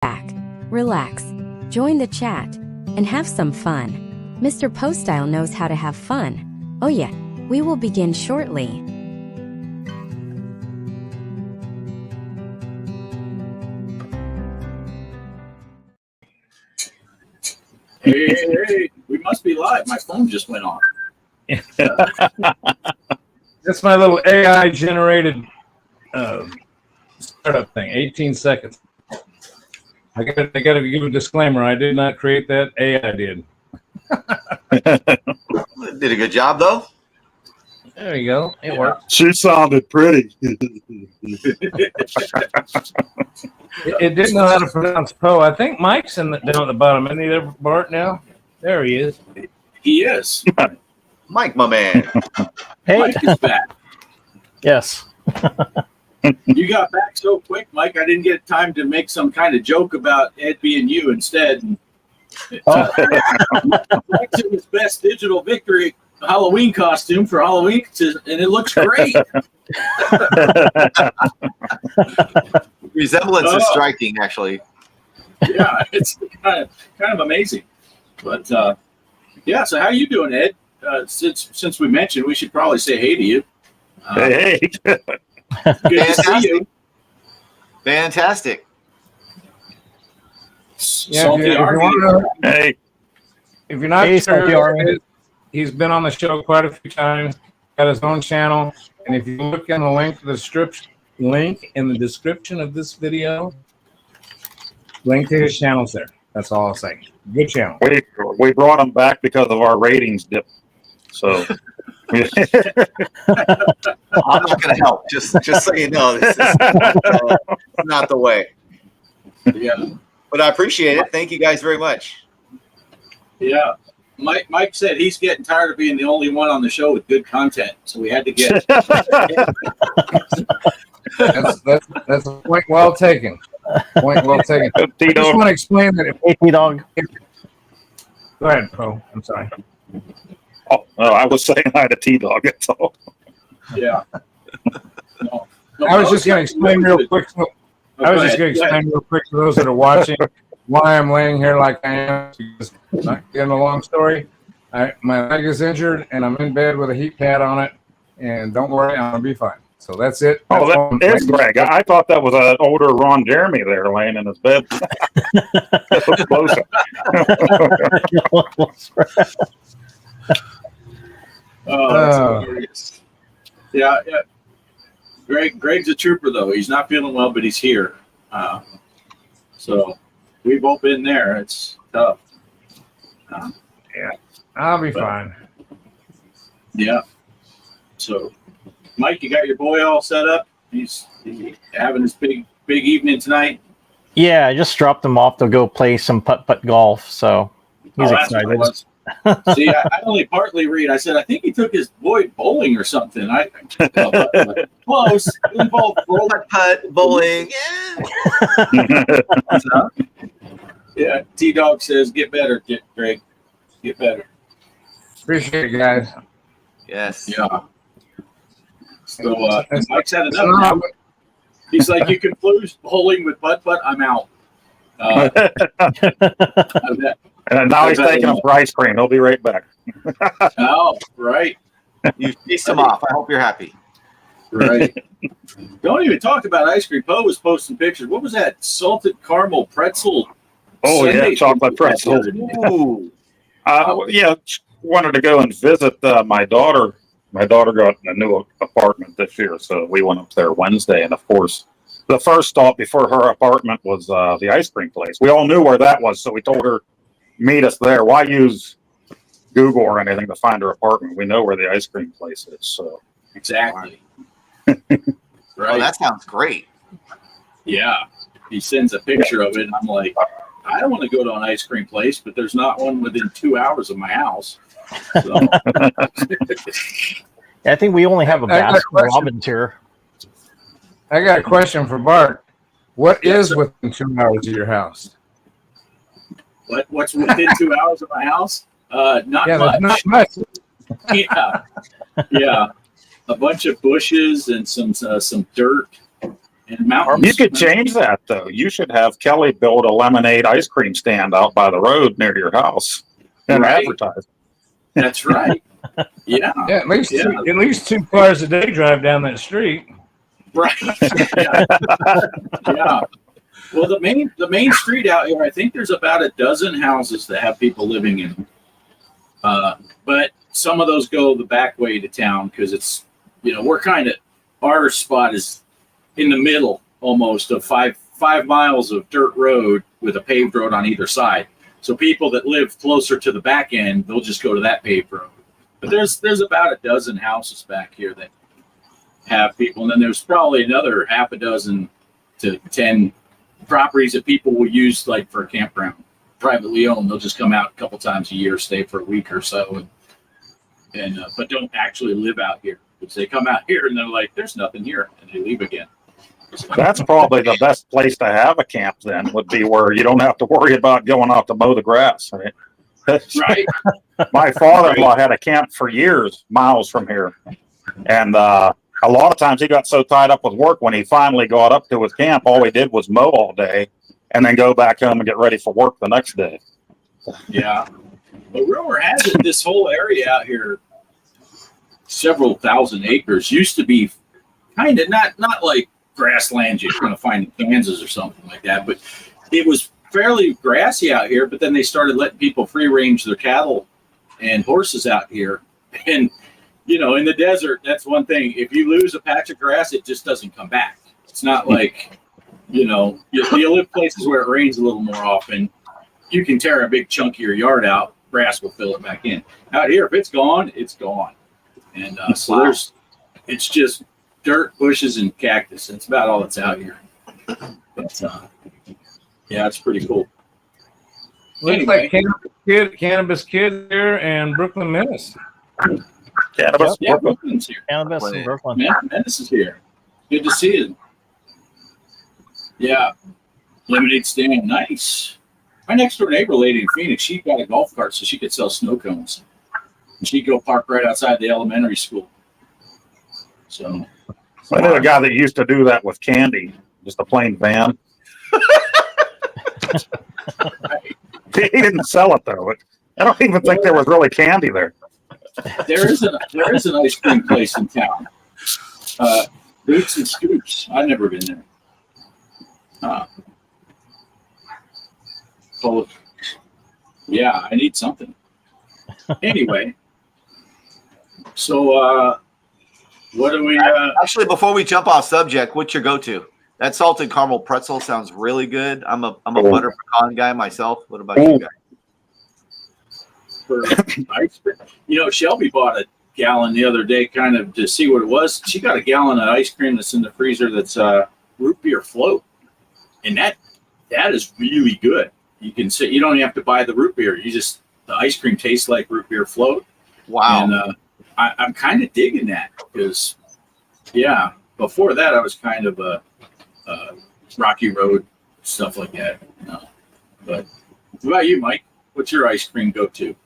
back, relax, join the chat, and have some fun. Mr. Postile knows how to have fun. Oh yeah, we will begin shortly. Hey, we must be live. My phone just went off. That's my little AI-generated startup thing. 18 seconds. I got to give a disclaimer. I did not create that. AI did. Did a good job, though. There you go. It worked. She sounded pretty. It didn't know how to pronounce Poe. I think Mike's down at the bottom. Isn't he there, Bart, now? There he is. He is. Mike, my man. Hey. Mike is back. Yes. You got back so quick, Mike. I didn't get time to make some kind of joke about Ed being you instead. Mike's in his best digital victory Halloween costume for Halloween, and it looks great. Resemblance is striking, actually. Yeah, it's kind of amazing. But yeah, so how you doing, Ed? Since we mentioned, we should probably say hey to you. Hey. Good to see you. Fantastic. Yeah, if you're not sure, he's been on the show quite a few times. Got his own channel, and if you look in the link in the description of this video, link to his channel's there. That's all I'll say. Good channel. We brought him back because of our ratings dip. So I'm not going to help. Just so you know, this is not the way. Yeah, but I appreciate it. Thank you guys very much. Yeah. Mike said he's getting tired of being the only one on the show with good content, so we had to get. That's a point well taken. Point well taken. I just want to explain that. T-Dog. Go ahead, Pro. I'm sorry. Oh, I was saying hi to T-Dog. That's all. Yeah. No, I was just going to explain real quick. I was just going to explain real quick to those that are watching why I'm laying here like I am. Because, not getting a long story, my leg is injured and I'm in bed with a heat pad on it. And don't worry, I'm gonna be fine. So that's it. Oh, that is Greg. I thought that was an older Ron Jeremy there laying in his bed. Closer. Oh, that's yeah. Greg's a trooper though. He's not feeling well, but he's here. So we've both been there. It's tough. Yeah, I'll be fine. Yeah. So, Mike, you got your boy all set up? He's having his big evening tonight. Yeah, I just dropped him off to go play some putt golf. So he's excited. See, I only partly read. I said I think he took his boy bowling or something. Close. Involved putt bowling. Yeah. Yeah. T-Dog says, "Get better, Greg. Get better." Appreciate it, guys. Yes. Yeah. So Mike's had enough. He's like, "You can lose bowling with putt. I'm out." And now he's taking up for ice cream. He'll be right back. Oh, right. You chased him off. I hope you're happy. Right. Don't even talk about ice cream. Poe was posting pictures. What was that? Salted caramel pretzel. Oh, Sunday yeah, chocolate pretzel. Ooh. Yeah, wanted to go and visit my daughter. My daughter got a new apartment this year, so we went up there Wednesday. And, of course, the first stop before her apartment was the ice cream place. We all knew where that was, so we told her, meet us there. Why use Google or anything to find her apartment? We know where the ice cream place is. So Exactly. Right. Oh, that sounds great. Yeah. He sends a picture of it, and I'm like, I don't want to go to an ice cream place, but there's not one within 2 hours of my house. So. I think we only have a Baskin Robbins here. I got a question for Bart. What is within 2 hours of your house? What's within 2 hours of my house? Not much. Not much. Yeah. A bunch of bushes and some dirt and mountains. You could change that though. You should have Kelly build a lemonade ice cream stand out by the road near your house and Right. advertise. That's right. Yeah. Yeah, at least 2 cars a day drive down that street. Right. Yeah. Yeah. Well, the main street out here, I think there's about a dozen houses that have people living in them. But some of those go the back way to town because it's, we're our spot is in the middle almost of five miles of dirt road with a paved road on either side. So people that live closer to the back end, they'll just go to that paved road. But there's about a dozen houses back here that have people, and then there's probably another half a dozen to 10 properties that people will use like for a campground, privately owned. They'll just come out a couple times a year, stay for a week or so, and but don't actually live out here. Because they come out here and they're like, "There's nothing here," and they leave again. That's probably the best place to have a camp then, would be where you don't have to worry about going out to mow the grass. Right? Right. My father-in-law had a camp for years, miles from here. And a lot of times he got so tied up with work, when he finally got up to his camp, all he did was mow all day and then go back home and get ready for work the next day. Yeah. But rumor has it, this whole area out here, several thousand acres, used to be kind of not like grassland you're going to find in Kansas or something like that, but it was fairly grassy out here. But then they started letting people free range their cattle and horses out here. And, in the desert, that's one thing. If you lose a patch of grass, it just doesn't come back. It's not like, you live places where it rains a little more often. You can tear a big chunk of your yard out. Grass will fill it back in. Out here, if it's gone, it's gone. And so it's just dirt, bushes, and cactus. That's about all that's out here. But yeah, it's pretty cool. Looks like Cannabis Kid here and Brooklyn Menace. Cannabis. Yeah, Brooklyn's here. Cannabis in Brooklyn. Menace is here. Good to see you. Yeah, lemonade stand, nice. My next door neighbor lady in Phoenix, she got a golf cart so she could sell snow cones. And she'd go park right outside the elementary school. So I knew a guy that used to do that with candy, just a plain van. He didn't sell it though. I don't even think there was really candy there. there is an ice cream place in town. Boots and Scoops. I've never been there. Yeah, I need something. Anyway, so what do we? Actually, before we jump off subject, what's your go-to? That salted caramel pretzel sounds really good. I'm a butter pecan guy myself. What about you guys? For ice cream, Shelby bought a gallon the other day, kind of to see what it was. She got a gallon of ice cream that's in the freezer that's root beer float, and that is really good. You can sit. You don't even have to buy the root beer. The ice cream tastes like root beer float. Wow. And I'm kind of digging that because, yeah, before that I was kind of a Rocky Road, stuff like that. But what about you, Mike? What's your ice cream go-to?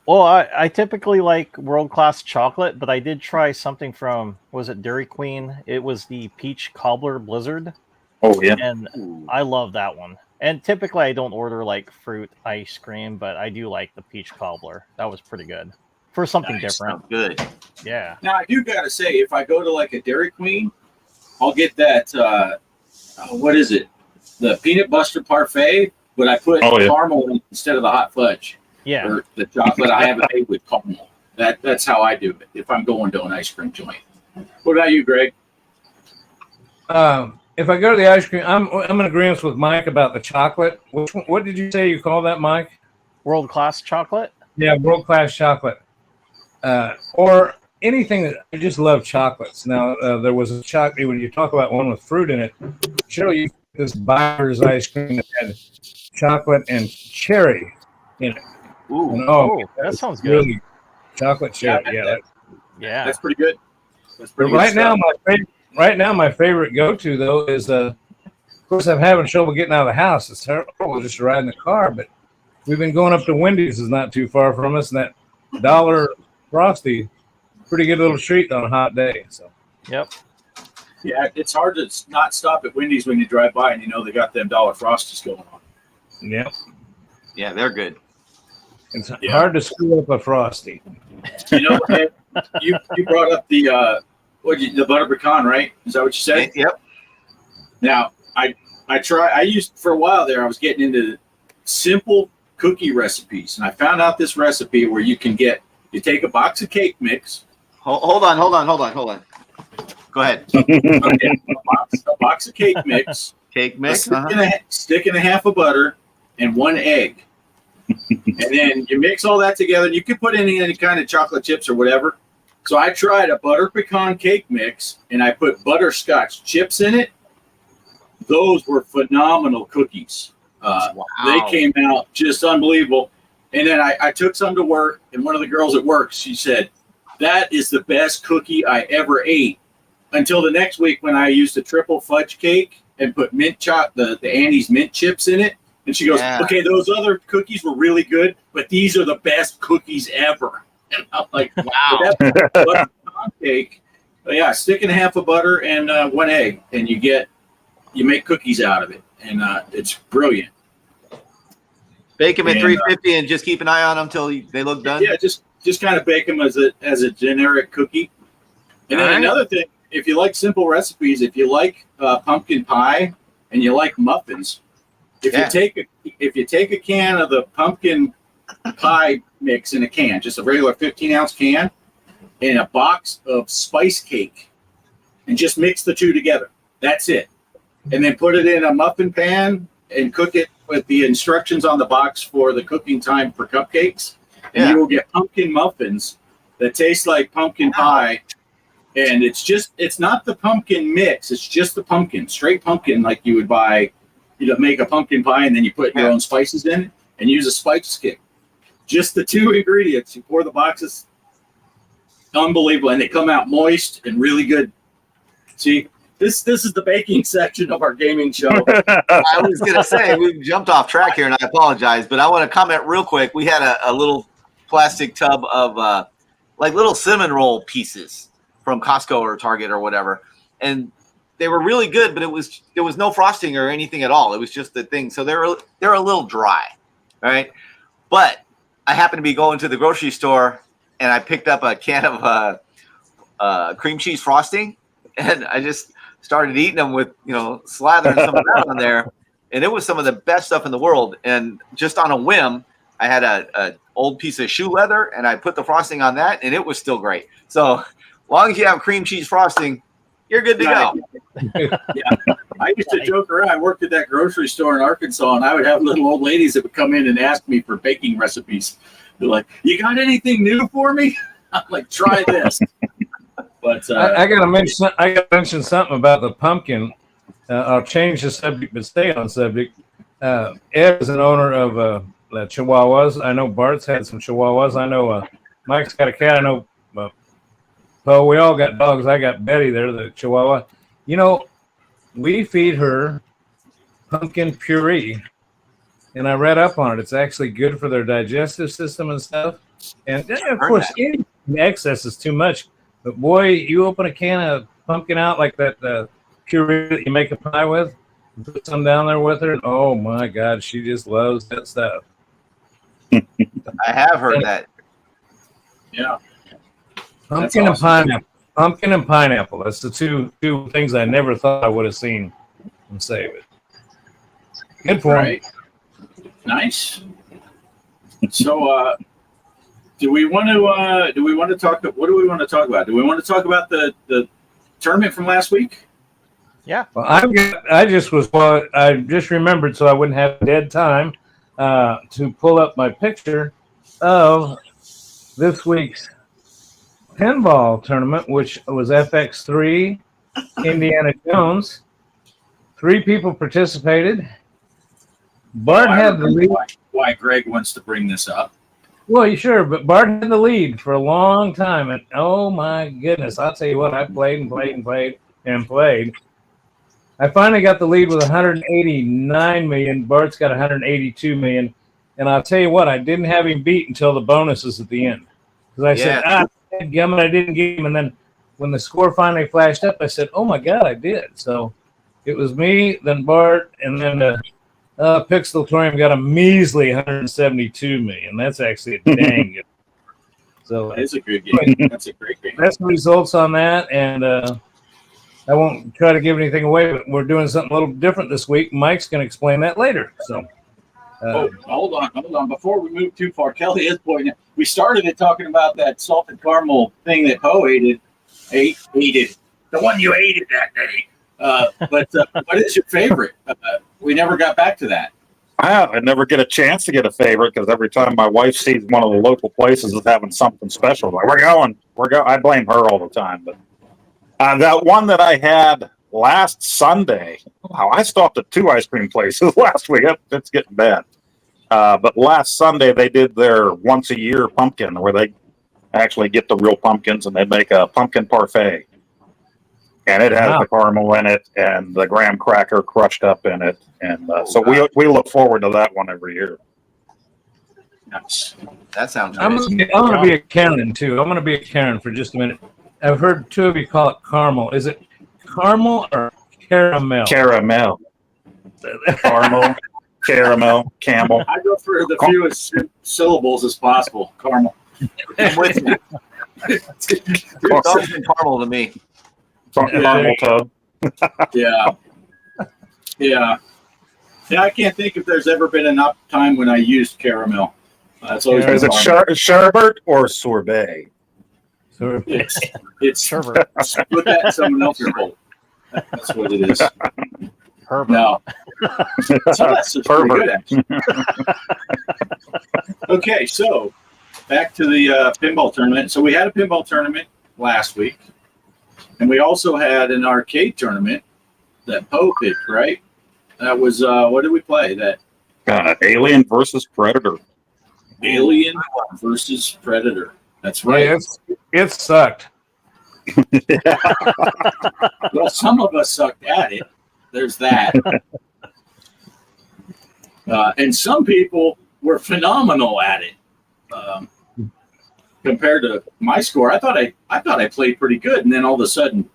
Well, I typically like world-class chocolate, but I did try something from, was it Dairy Queen? It was the Peach Cobbler Blizzard. Oh, yeah. And I love that one. And typically I don't order like fruit ice cream, but I do like the Peach Cobbler. That was pretty good for something different. Good. Yeah. Now, I do got to say, if I go to like a Dairy Queen, I'll get that, what is it? The peanut butter parfait, but I put caramel in instead of the hot fudge. Yeah. Or the chocolate I have it made with caramel. That's how I do it if I'm going to an ice cream joint. What about you, Greg? If I go to the ice cream, I'm in agreement with Mike about the chocolate. What did you say you call that, Mike? World-class chocolate? Yeah, world-class chocolate. Or anything that I just love chocolates. Now, there was a chocolate, when you talk about one with fruit in it, surely you this Byers ice cream that had chocolate and cherry in it. Ooh. And, that sounds good. Really chocolate cherry. Yeah. That's pretty good. That's pretty Right good now, my favorite go-to though is, of course, I'm having trouble getting out of the house. It's terrible just to ride in the car, but we've been going up to Wendy's, is not too far from us, and that $1 Frosty, pretty good little treat on a hot day. So. Yep. Yeah, it's hard to not stop at Wendy's when you drive by and you know they got them dollar Frosties going on. Yep. Yeah, they're good. It's hard to screw up a Frosty. You know, Ed, you brought up the the butter pecan, right? Is that what you said? Yep. Now, I used for a while there. I was getting into simple cookie recipes, and I found out this recipe where you take a box of cake mix. Hold on. Go ahead. Okay, a box of cake mix. Cake mix. Stick and a half of butter and 1 egg. And then you mix all that together. And you can put in any kind of chocolate chips or whatever. So I tried a butter pecan cake mix, and I put butterscotch chips in it. Those were phenomenal cookies. Wow. They came out just unbelievable. And then I took some to work, and one of the girls at work, she said, "That is the best cookie I ever ate." Until the next week when I used a triple fudge cake and put the Annie's mint chips in it. And she goes, "Okay, those other cookies were really good, but these are the best cookies ever." And I'm like, "Wow." That's butter pecan cake. But yeah, stick and a half of butter and 1 egg, and you make cookies out of it, and it's brilliant. Bake them at 350 and just keep an eye on them until they look done. Yeah, just kind of bake them as a generic cookie. And then another thing, if you like simple recipes, if you like pumpkin pie and you like muffins, if you take a can of the pumpkin pie mix in a can, just a regular 15-ounce can, and a box of spice cake, and just mix the two together. That's it. And then put it in a muffin pan and cook it with the instructions on the box for the cooking time for cupcakes. And you will get pumpkin muffins that taste like pumpkin pie. And it's not the pumpkin mix. It's just the pumpkin, straight pumpkin, like you would buy, make a pumpkin pie and then you put your own spices in it and use a spice stick. Just the two ingredients. You pour the boxes. Unbelievable. And they come out moist and really good. See, this is the baking section of our gaming show. I was going to say, we jumped off track here and I apologize, but I want to comment real quick. We had a little plastic tub of like little cinnamon roll pieces from Costco or Target or whatever. And they were really good, but there was no frosting or anything at all. It was just the thing. So they're a little dry, right? But I happened to be going to the grocery store and I picked up a can of cream cheese frosting, and I just started eating them with, slathering some of that on there. And it was some of the best stuff in the world. And just on a whim, I had a old piece of shoe leather and I put the frosting on that, and it was still great. So long as you have cream cheese frosting, you're good to go. Yeah. I used to joke around. I worked at that grocery store in Arkansas, and I would have little old ladies that would come in and ask me for baking recipes. They're like, "You got anything new for me?" I'm like, "Try this." But I gotta mention something about the pumpkin. I'll change the subject, but stay on subject. Ed is an owner of Chihuahuas. I know Bart's had some Chihuahuas. I know Mike's got a cat. I know. So we all got dogs. I got Betty there, the Chihuahua. We feed her pumpkin puree, and I read up on it. It's actually good for their digestive system and stuff. And of course, any excess is too much. But boy, you open a can of pumpkin out like that puree that you make a pie with, and put some down there with her, and oh my God, she just loves that stuff. I have heard that. Yeah. Pumpkin and pineapple. Pumpkin and pineapple. That's the two things I never thought I would have seen them save it. Good for them. Nice. So, do we want to talk? What do we want to talk about? Do we want to talk about the tournament from last week? Yeah. Well, I just remembered, so I wouldn't have dead time to pull up my picture of this week's pinball tournament, which was FX3, Indiana Jones. 3 people participated. Bart had the lead. Why Greg wants to bring this up. Well, sure, but Bart had the lead for a long time, and oh my goodness, I'll tell you what, I played and played and played and played. I finally got the lead with 189 million. Bart's got 182 million, and I'll tell you what, I didn't have him beat until the bonuses at the end, because I said, I didn't get him, and then when the score finally flashed up, I said, "Oh my God, I did!" So it was me, then Bart, and then Pixelatorium got a measly 172 million. That's actually a dang good. So It's a good game. That's a great game. that's the results on that, and I won't try to give anything away, but we're doing something a little different this week. Mike's going to explain that later. So, hold on. Before we move too far, Kelly is pointing. We started it talking about that salted caramel thing that Poe ate it. The one you ate that day. But what is your favorite? We never got back to that. I never get a chance to get a favorite because every time my wife sees one of the local places is having something special, like we're going. I blame her all the time. But that one that I had last Sunday, wow, I stopped at 2 ice cream places last week. It's getting bad. But last Sunday they did their once a year pumpkin where they actually get the real pumpkins and they make a pumpkin parfait. And it has the caramel in it and the graham cracker crushed up in it. And so we look forward to that one every year. Nice. That sounds I'm great. going to be a Karen, too. I'm going to be a Karen for just a minute. I've heard two of you call it caramel. Is it caramel or caramel? Caramel. Caramel. Caramel. Camel. I go for the fewest syllables as possible. Caramel. I'm with you. It's always been caramel to me. Caramel toe. Yeah. I can't think if there's ever been enough time when I used caramel. It's always Is it sherbet or sorbet? It's Sherbet. Put that in someone else's bowl. That's what it is. Herbert. No. So that's just pretty good, actually. Okay, so back to the pinball tournament. So we had a pinball tournament last week, and we also had an arcade tournament that Poe picked, right? That was what did we play? That Alien versus Predator. Alien versus Predator. That's right. Yeah, it sucked. Well, some of us sucked at it. There's that. And some people were phenomenal at it. Compared to my score, I thought I played pretty good, and then all of a sudden,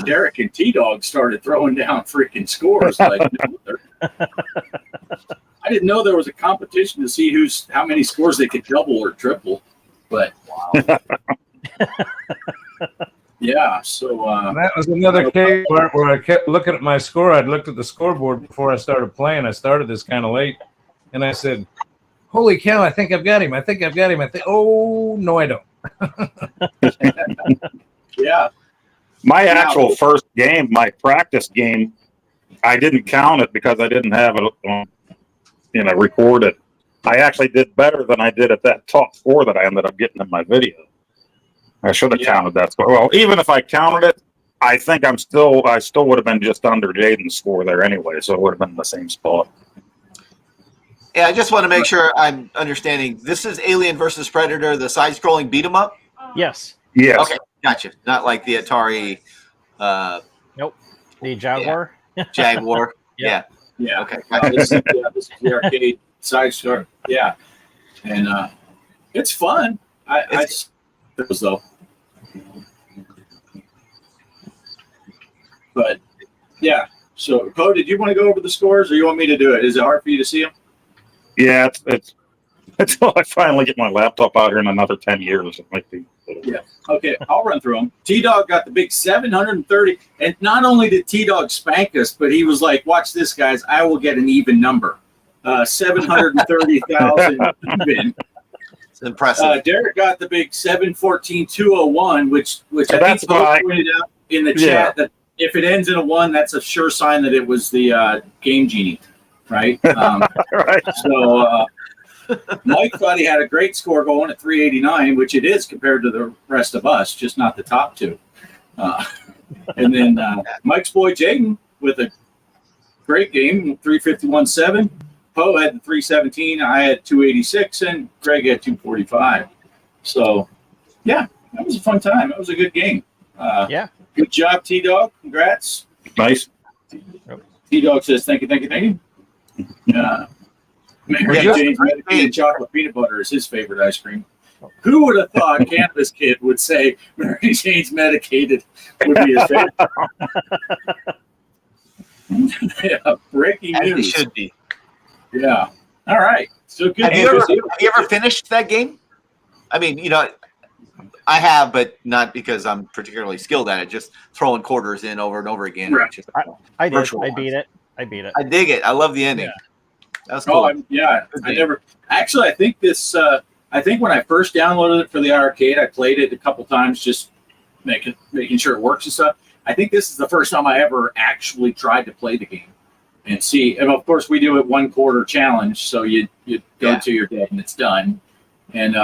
Derek and T-Dog started throwing down freaking scores. Like, I didn't know there was a competition to see how many scores they could double or triple. But wow. Yeah, so that was another case where I kept looking at my score. I'd looked at the scoreboard before I started playing. I started this kind of late, and I said, "Holy cow! I think I've got him. I think, oh no, I don't." Yeah. My actual first game, my practice game, I didn't count it because I didn't have it, recorded. I actually did better than I did at that top 4 that I ended up getting in my video. I should have counted that score. Well, even if I counted it, I think I still would have been just under Jaden's score there anyway, so it would have been the same spot. Yeah, I just want to make sure I'm understanding. This is Alien versus Predator, the side-scrolling beat 'em up? Yes. Yes. Okay, gotcha. Not like the Atari. Nope. The Jaguar. Yeah. Jaguar. Yeah. Yeah. Okay. This is the arcade side story. Yeah. And it's fun. It was though. But yeah. So Poe, did you want to go over the scores or you want me to do it? Is it hard for you to see them? Yeah, it's until I finally get my laptop out here in another 10 years. It might be. Yeah. Okay, I'll run through them. T-Dog got the big 730. And not only did T-Dog spank us, but he was like, watch this, guys. I will get an even number. 730,000 even. It's impressive. Derek got the big 714,201, which So I think Poe pointed out in the chat that if it ends in a 1, that's a sure sign that it was the Game Genie, right? Right. So Mike thought he had a great score going at 389, which it is compared to the rest of us, just not the top 2. And then Mike's boy Jaden with a great game, 351.7. Poe had the 317, I had 286, and Greg had 245. So, yeah, that was a fun time. It was a good game. Yeah. Good job, T-Dog. Congrats. Nice. T-Dog says, thank you. Maybe James Medicated chocolate peanut butter is his favorite ice cream. Who would have thought Cannabis Kid would say Mary Jane's Medicated would be his favorite? Yeah, breaking As it news. should be. Yeah. All right. So good. Have you ever finished that game? I mean, I have, but not because I'm particularly skilled at it. Just throwing quarters in over and over again. Right. Just, I did. virtual I ones. beat it. I beat it. I dig it. I love the ending. Yeah. That was cool. I never actually. I think this. I think when I first downloaded it for the arcade, I played it a couple times, just making sure it works and stuff. I think this is the first time I ever actually tried to play the game and see. And of course, we do it 1 quarter challenge, so you go to your day and it's done. And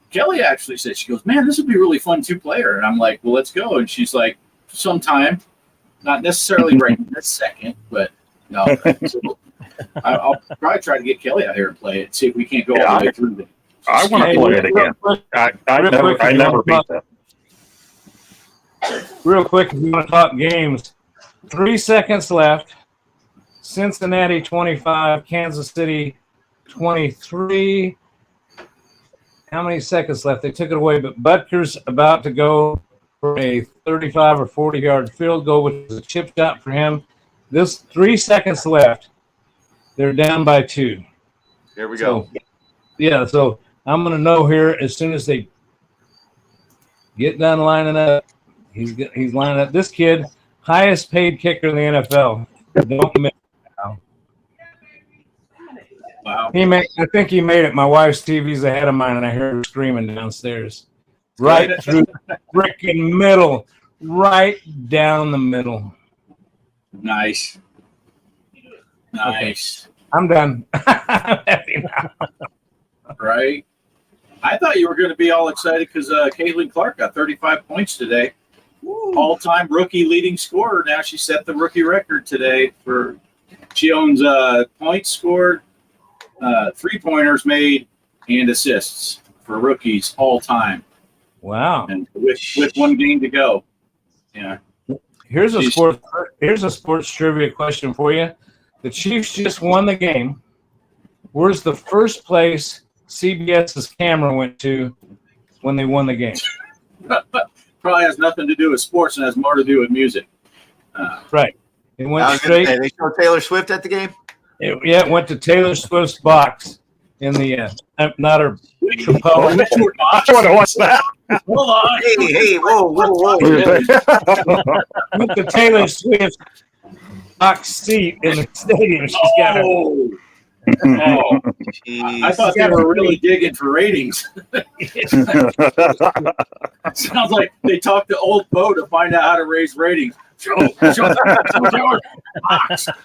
Kelly actually said, she goes, "Man, this would be really fun 2-player." And I'm like, "Well, let's go." And she's like, "Sometime, not necessarily right this second, but no." So I'll probably try to get Kelly out here and play it, see if we can't go all the way through it. I want to play it again. I never beat that. Real quick, if you want to talk games, 3 seconds left. Cincinnati 25, Kansas City 23. How many seconds left? They took it away, but Butker's about to go for a 35 or 40-yard field goal, which is a chip shot for him. This 3 seconds left. They're down by 2. Here we go. So I'm going to know here as soon as they get done lining up. He's lining up. This kid, highest paid kicker in the NFL. Don't miss it now. Wow. I think he made it. My wife's TV's ahead of mine, and I heard her screaming downstairs. Right through the freaking middle. Right down the middle. Nice. Nice. Okay. I'm done. I'm happy now. Right. I thought you were going to be all excited because Caitlin Clark got 35 points today. All-time rookie leading scorer. Now she set the rookie record today for. She owns points scored, 3-pointers made, and assists for rookies all time. Wow! And with 1 game to go. Yeah. Here's a sports trivia question for you. The Chiefs just won the game. Where's the first place CBS's camera went to when they won the game? Probably has nothing to do with sports and has more to do with music. Right. It went straight. They showed Taylor Swift at the game? It went to Taylor Swift's box in the not her Chipotle. I want to watch that. Hold on. Hey, whoa. Went to Taylor Swift's box seat in the stadium. She's got her. Oh, I thought they were really digging for ratings. Sounds like they talked to Old Bo to find out how to raise ratings. Show box.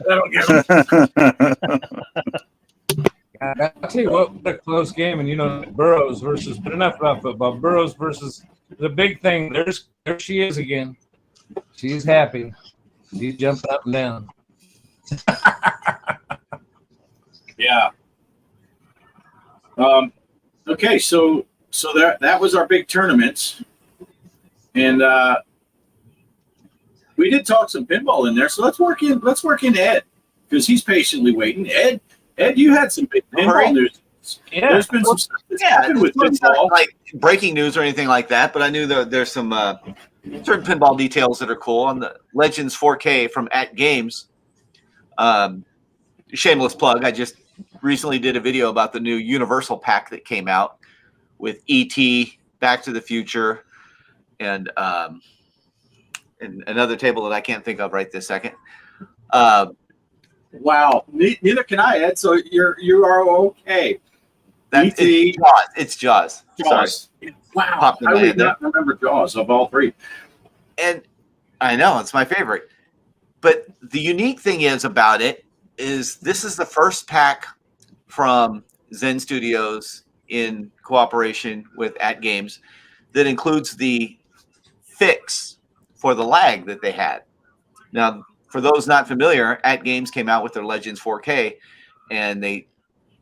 That'll get them. I'll tell you what a close game, and Burrows versus. But enough about football. Burrows versus the big thing. There she is again. She's happy. She's jumping up and down. Yeah. Okay, so that was our big tournaments, and we did talk some pinball in there. So let's work in Ed because he's patiently waiting. Ed, you had some big pinball news. Yeah, there's been some stuff that's happened with it's not pinball. like breaking news or anything like that, but I knew there's some certain pinball details that are cool on the Legends 4K from At Games. Shameless plug. I just recently did a video about the new Universal pack that came out with E.T., Back to the Future, and another table that I can't think of right this second. Wow, neither can I, Ed. So you are okay. E.T. Jaws. It's Jaws. Jaws. Sorry. Wow, I would not remember Jaws of all 3. And I know it's my favorite. But the unique thing about it is this is the first pack from Zen Studios in cooperation with At Games that includes the fix for the lag that they had. Now, for those not familiar, At Games came out with their Legends 4K, and they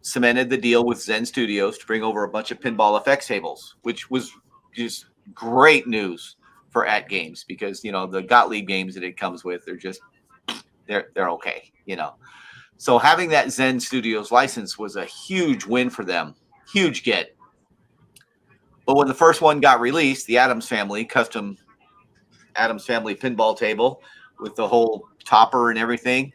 cemented the deal with Zen Studios to bring over a bunch of pinball effects tables, which was just great news for At Games because, the Gottlieb games that it comes with, they're okay, So having that Zen Studios license was a huge win for them. Huge get. But when the first one got released, the Adams Family, custom Adams Family pinball table with the whole topper and everything,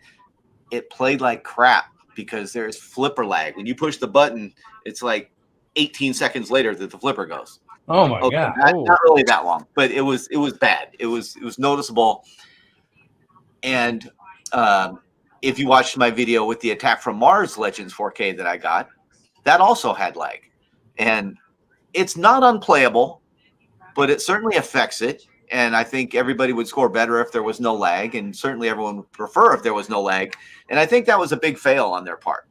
it played like crap because there's flipper lag. When you push the button, it's like 18 seconds later that the flipper goes. Oh my God. Not really that long, but it was bad. It was noticeable. And if you watched my video with the Attack from Mars Legends 4K that I got, that also had lag. And it's not unplayable, but it certainly affects it. And I think everybody would score better if there was no lag, and certainly everyone would prefer if there was no lag. And I think that was a big fail on their part.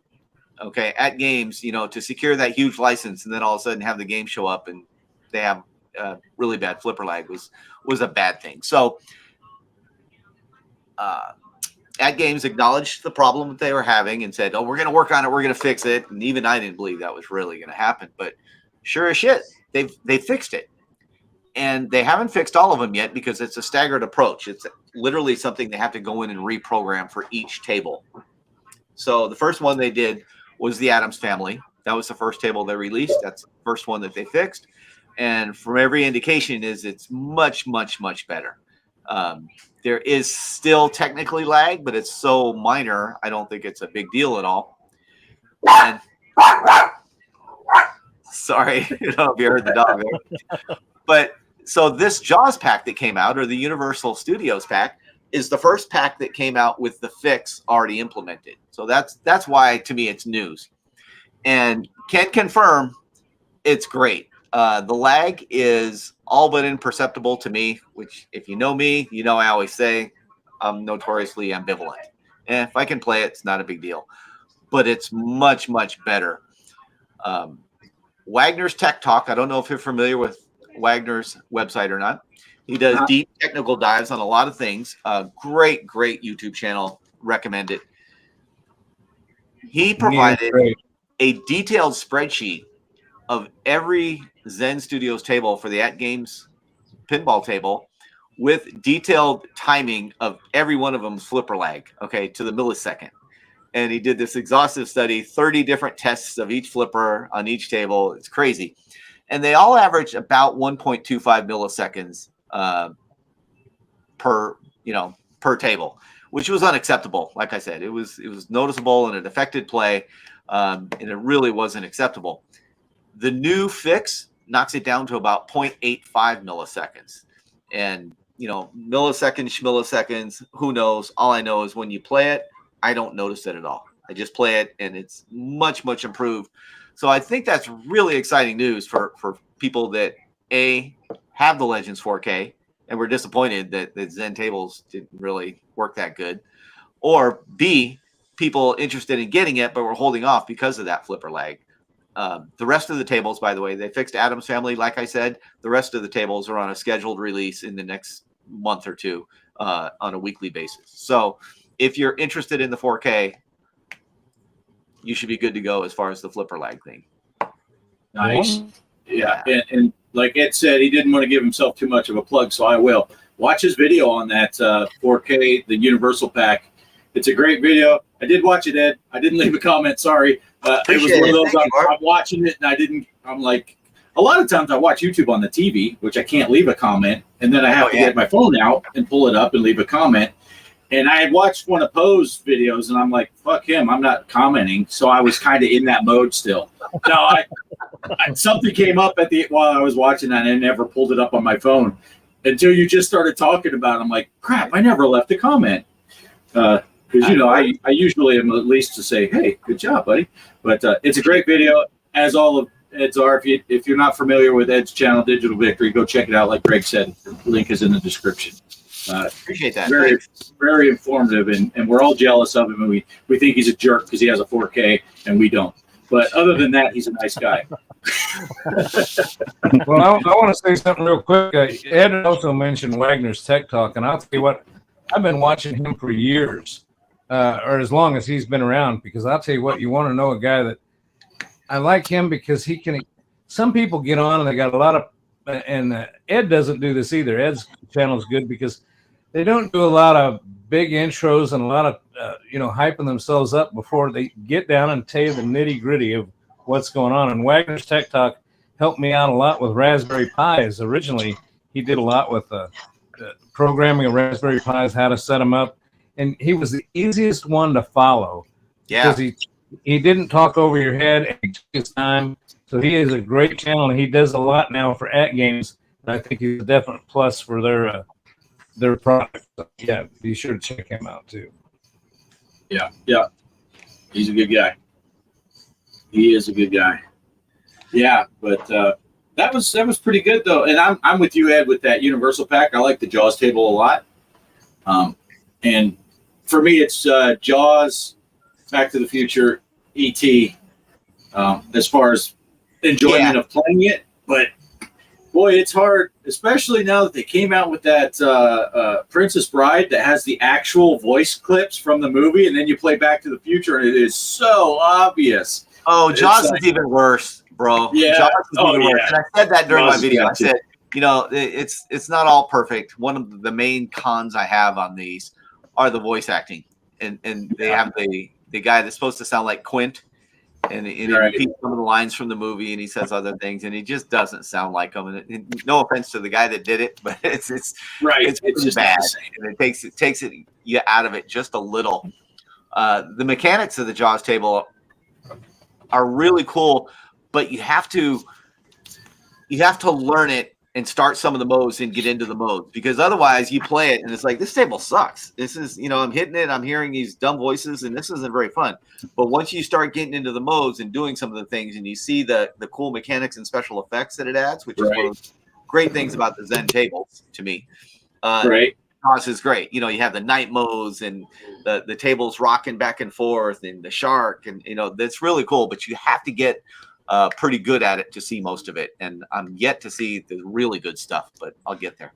Okay, at games, you know, to secure that huge license and then all of a sudden have the game show up and they have really bad flipper lag was a bad thing. So at games acknowledged the problem that they were having and said, "Oh, we're going to work on it. We're going to fix it." And even I didn't believe that was really going to happen. But sure as shit, they fixed it. And they haven't fixed all of them yet because it's a staggered approach. It's literally something they have to go in and reprogram for each table. So the first one they did was the Adams Family. That was the first table they released. That's the first one that they fixed. And from every indication is it's much, much, much better. There is still technically lag, but it's so minor, I don't think it's a big deal at all. And sorry, I don't know if you heard the dog there. But so this Jaws pack that came out, or the Universal Studios pack, is the first pack that came out with the fix already implemented. So that's why, to me, it's news. And can confirm it's great. The lag is all but imperceptible to me, which if you know me, you know I always say I'm notoriously ambivalent. And if I can play it, it's not a big deal. But it's much, much better. Wagner's Tech Talk, I don't know if you're familiar with Wagner's website or not. He does deep technical dives on a lot of things. Great YouTube channel. Recommend it. He provided a detailed spreadsheet of every Zen Studios table for the At Games pinball table with detailed timing of every one of them's flipper lag, okay, to the millisecond. And he did this exhaustive study, 30 different tests of each flipper on each table. It's crazy. And they all average about 1.25 milliseconds per table, which was unacceptable. Like I said, it was noticeable and it affected play, and it really wasn't acceptable. The new fix knocks it down to about 0.85 milliseconds. And, you know, milliseconds, who knows? All I know is when you play it, I don't notice it at all. I just play it and it's much, much improved. So I think that's really exciting news for people that have the Legends 4K and were disappointed that Zen tables didn't really work that good, or B, people interested in getting it but were holding off because of that flipper lag. The rest of the tables, by the way, they fixed Adams Family. Like I said, the rest of the tables are on a scheduled release in the next month or two on a weekly basis. So if you're interested in the 4K, you should be good to go as far as the flipper lag thing. Nice. Yeah. And like Ed said, he didn't want to give himself too much of a plug, so I will. Watch his video on that 4K, the Universal pack. It's a great video. I did watch it, Ed. I didn't leave a comment. Sorry. It was one of those, I'm watching it, and I'm like, a lot of times I watch YouTube on the TV, which I can't leave a comment, and then I have to get my phone out and pull it up and leave a comment. And I had watched one of Poe's videos, and I'm like, fuck him, I'm not commenting. So I was kind of in that mode still. No, something came up while I was watching that, and I never pulled it up on my phone until you just started talking about it. I'm like, crap, I never left a comment. Because, you know, I usually am at least to say, hey, good job, buddy. But it's a great video, as all of Ed's are. If you're not familiar with Ed's channel, Digital Victory, go check it out. Like Greg said, the link is in the description. Appreciate that. Very, very informative, and we're all jealous of him, and we think he's a jerk because he has a 4K, and we don't. But other than that, he's a nice guy. Well, I want to say something real quick. Ed also mentioned Wagner's Tech Talk, and I'll tell you what, I've been watching him for years, or as long as he's been around, because I'll tell you what, you want to know a guy that I like him because he can. Some people get on and they got a lot of, and Ed doesn't do this either. Ed's channel is good because they don't do a lot of big intros and a lot of hyping themselves up before they get down and tell you the nitty gritty of what's going on. And Wagner's Tech Talk helped me out a lot with Raspberry Pis. Originally, he did a lot with the programming of Raspberry Pis, how to set them up, and he was the easiest one to follow because he didn't talk over your head and he took his time. So he is a great channel, and he does a lot now for at games. I think he's a definite plus for their product. So, yeah, be sure to check him out too. Yeah, he's a good guy. He is a good guy. Yeah, but that was pretty good though. And I'm with you, Ed, with that Universal Pack. I like the Jaws table a lot. And for me, it's Jaws, Back to the Future, E.T. As far as enjoyment of playing it, but boy, it's hard, especially now that they came out with that Princess Bride that has the actual voice clips from the movie, and then you play Back to the Future, and it is so obvious. Oh, Jaws is even worse, bro. Yeah. Jaws is even worse. And I said that during Jaws my video. I said, it's not all perfect. One of the main cons I have on these are the voice acting, and they have the guy that's supposed to sound like Quint. And he repeats some of the lines from the movie, and he says other things, and he just doesn't sound like him. And no offense to the guy that did it, but it's just bad, and it takes it you out of it just a little. The mechanics of the Jaws table are really cool, but you have to learn it and start some of the modes and get into the modes, because otherwise you play it and it's like, this table sucks. This is, I'm hitting it, I'm hearing these dumb voices, and this isn't very fun. But once you start getting into the modes and doing some of the things, and you see the cool mechanics and special effects that it adds, which is one of the great things about the Zen tables to me. Jaws is great. You have the night modes and the tables rocking back and forth and the shark, and that's really cool, but you have to get pretty good at it to see most of it, and I'm yet to see the really good stuff, but I'll get there.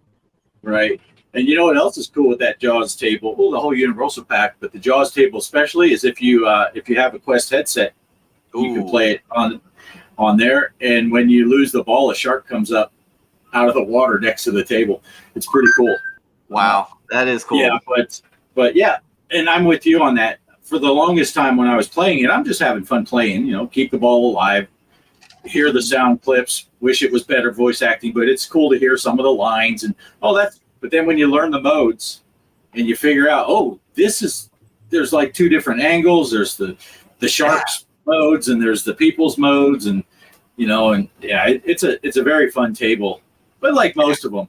Right. And you know what else is cool with that Jaws table? Well, the whole Universal Pack, but the Jaws table especially is if you have a Quest headset, you can play it on there, and when you lose the ball, a shark comes up out of the water next to the table. It's pretty cool. Wow, that is cool. Yeah, but yeah, and I'm with you on that. For the longest time when I was playing it, I'm just having fun playing, keep the ball alive, hear the sound clips, wish it was better voice acting, but it's cool to hear some of the lines and but then when you learn the modes and you figure out, there's like two different angles. There's the sharks modes and there's the people's modes, and it's a very fun table. But like most of them,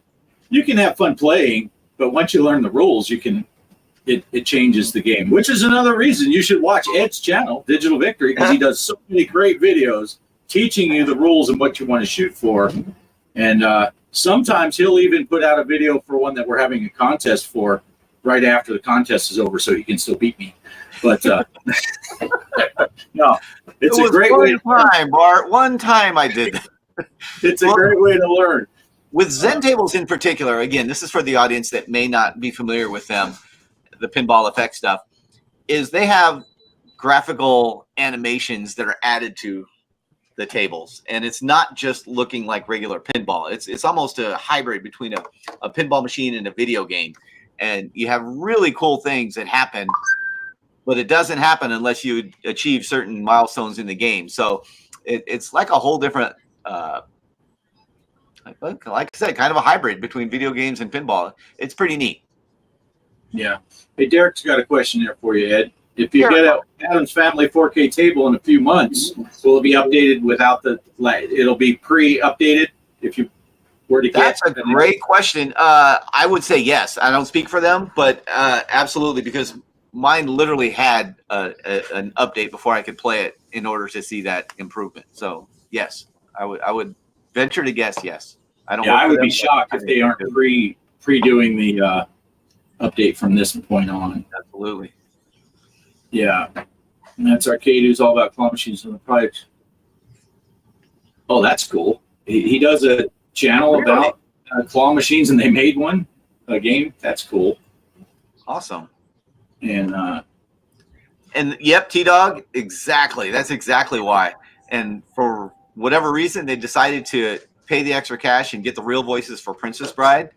you can have fun playing, but once you learn the rules, it changes the game, which is another reason you should watch Ed's channel, Digital Victory, because he does so many great videos teaching you the rules and what you want to shoot for. And sometimes he'll even put out a video for one that we're having a contest for right after the contest is over, so he can still beat me. But no, it's a great way to learn. Bart. One time I did that. It's a great way to learn. With Zen tables in particular, again, this is for the audience that may not be familiar with them, the pinball effect stuff, is they have graphical animations that are added to the tables, and it's not just looking like regular pinball. It's almost a hybrid between a pinball machine and a video game, and you have really cool things that happen, but it doesn't happen unless you achieve certain milestones in the game. So it's like a whole different like I said, kind of a hybrid between video games and pinball. It's pretty neat. Yeah. Hey, Derek's got a question there for you, Ed. If you get an Adam's Family 4K table in a few months, will it be updated without it'll be pre-updated if you were to get? That's a great question. I would say yes. I don't speak for them, but absolutely, because mine literally had an update before I could play it in order to see that improvement. So yes, I would venture to guess yes. I would be shocked if they aren't pre-doing the update from this point on. Absolutely. Yeah. And that's Arcade, who's all about claw machines and the pipes. Oh, that's cool. He does a channel about claw machines, and they made a game. That's cool. Awesome. And yep, T-Dog, exactly. That's exactly why. And for whatever reason, they decided to pay the extra cash and get the real voices for Princess Bride,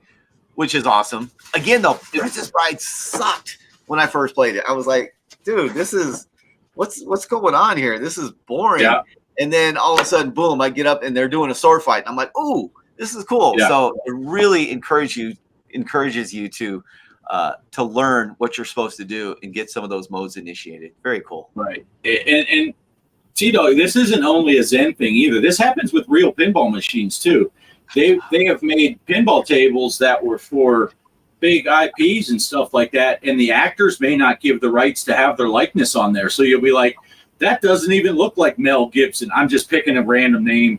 which is awesome. Again, though, Princess Bride sucked when I first played it. I was like, dude, this is what's going on here? This is boring. Yeah. And then all of a sudden, boom, I get up and they're doing a sword fight. And I'm like, ooh, this is cool. Yeah. So it really encourages you to learn what you're supposed to do and get some of those modes initiated. Very cool. Right. And Tito, this isn't only a Zen thing either. This happens with real pinball machines too. They have made pinball tables that were for big IPs and stuff like that, and the actors may not give the rights to have their likeness on there. So you'll be like, that doesn't even look like Mel Gibson. I'm just picking a random name,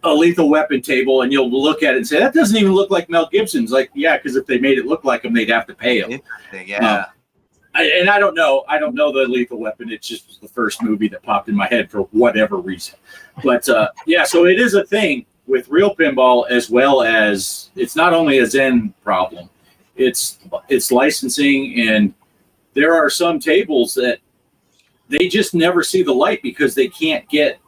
a Lethal Weapon table, and you'll look at it and say, that doesn't even look like Mel Gibson's. Like, yeah, because if they made it look like him, they'd have to pay him. Yeah. I don't know the Lethal Weapon. It just was the first movie that popped in my head for whatever reason. But yeah, so it is a thing with real pinball, as well as it's not only a Zen problem. It's licensing, and there are some tables that they just never see the light because they can't get.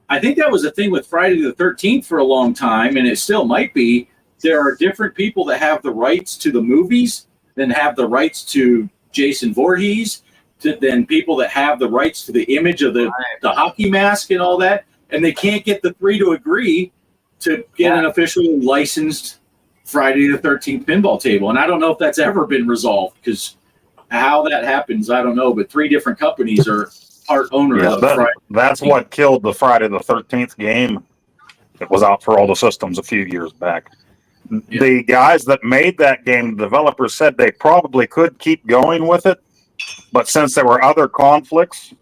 I think that was a thing with Friday the 13th for a long time, and it still might be. There are different people that have the rights to the movies than have the rights to Jason Voorhees, than people that have the rights to the image of the hockey mask and all that, and they can't get the three to agree to get an officially licensed Friday the 13th pinball table. And I don't know if that's ever been resolved, because how that happens, I don't know. But three different companies are part owners of Friday. That's what killed the Friday the 13th game. It was out for all the systems a few years back. Yeah. The guys that made that game, the developers, said they probably could keep going with it, but since there were other conflicts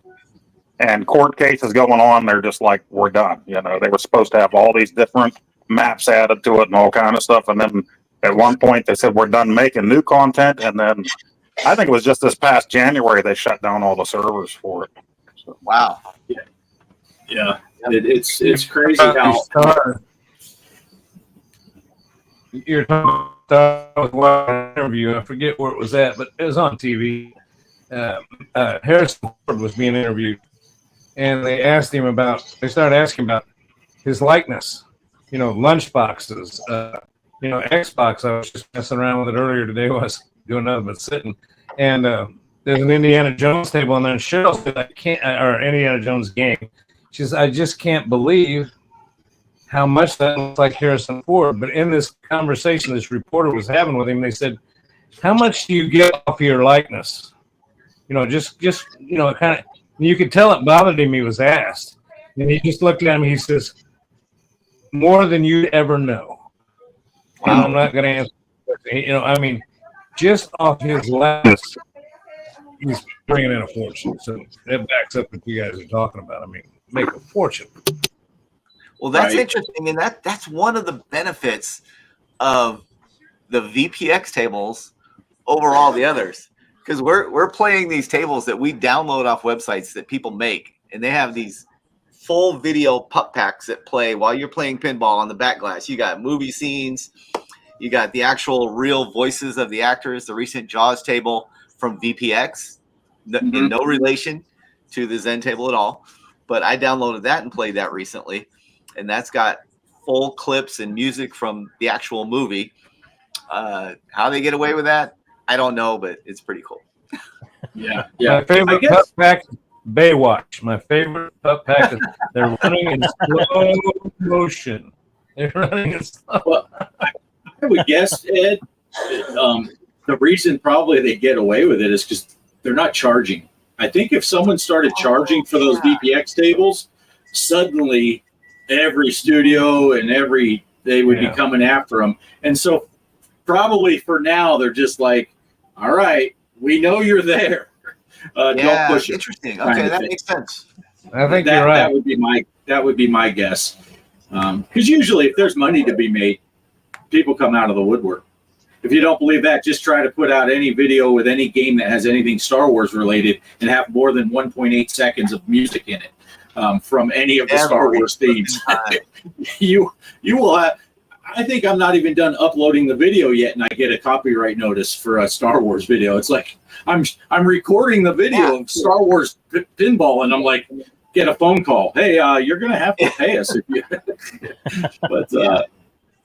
and court cases going on, they're just like, we're done. You know, they were supposed to have all these different maps added to it and all kind of stuff, and then at one point they said we're done making new content, and then I think it was just this past January they shut down all the servers for it. So, wow. Yeah. It's crazy how you're talking about one interview. I forget where it was at, but it was on TV. Harrison Ford was being interviewed, and they started asking about his likeness. You know, lunch boxes. You know, Xbox. I was just messing around with it earlier today. I was doing nothing but sitting, and there's an Indiana Jones table on there. And Cheryl said, "I can't," or Indiana Jones game. She says, "I just can't believe how much that looks like Harrison Ford." But in this conversation this reporter was having with him, they said, "How much do you get off your likeness?" You know, just you know, kind of. You could tell it bothered him. He was asked, and he just looked at him. He says, "More than you'd ever know." Wow. And I'm not going to answer. You know, I mean, just off his likeness, he's bringing in a fortune. So that backs up what you guys are talking about. I mean, make a fortune. Well, that's interesting, and that's one of the benefits of the VPX tables over all the others, because we're playing these tables that we download off websites that people make, and they have these full video pup packs that play while you're playing pinball on the back glass. You got movie scenes, you got the actual real voices of the actors. The recent Jaws table from VPX, in no relation to the Zen table at all, but I downloaded that and played that recently. And that's got full clips and music from the actual movie. How they get away with that, I don't know, but it's pretty cool. Yeah. My favorite pup pack, Baywatch. My favorite pup pack is they're running in slow motion. They're running in slow. Well, I would guess, Ed, the reason probably they get away with it is because they're not charging. I think if someone started charging for those VPX tables, suddenly every studio and they would be coming after them. And so probably for now, they're just like, all right, we know you're there. Don't push it. Interesting. Okay, that makes sense. I think you're right. That would be my guess. Because usually if there's money to be made, people come out of the woodwork. If you don't believe that, just try to put out any video with any game that has anything Star Wars related and have more than 1.8 seconds of music in it. From any of the Star Wars themes. you will have, I think I'm not even done uploading the video yet, and I get a copyright notice for a Star Wars video. It's like I'm recording the video of Star Wars pinball, and I'm like, get a phone call. Hey, you're gonna have to pay us if you. But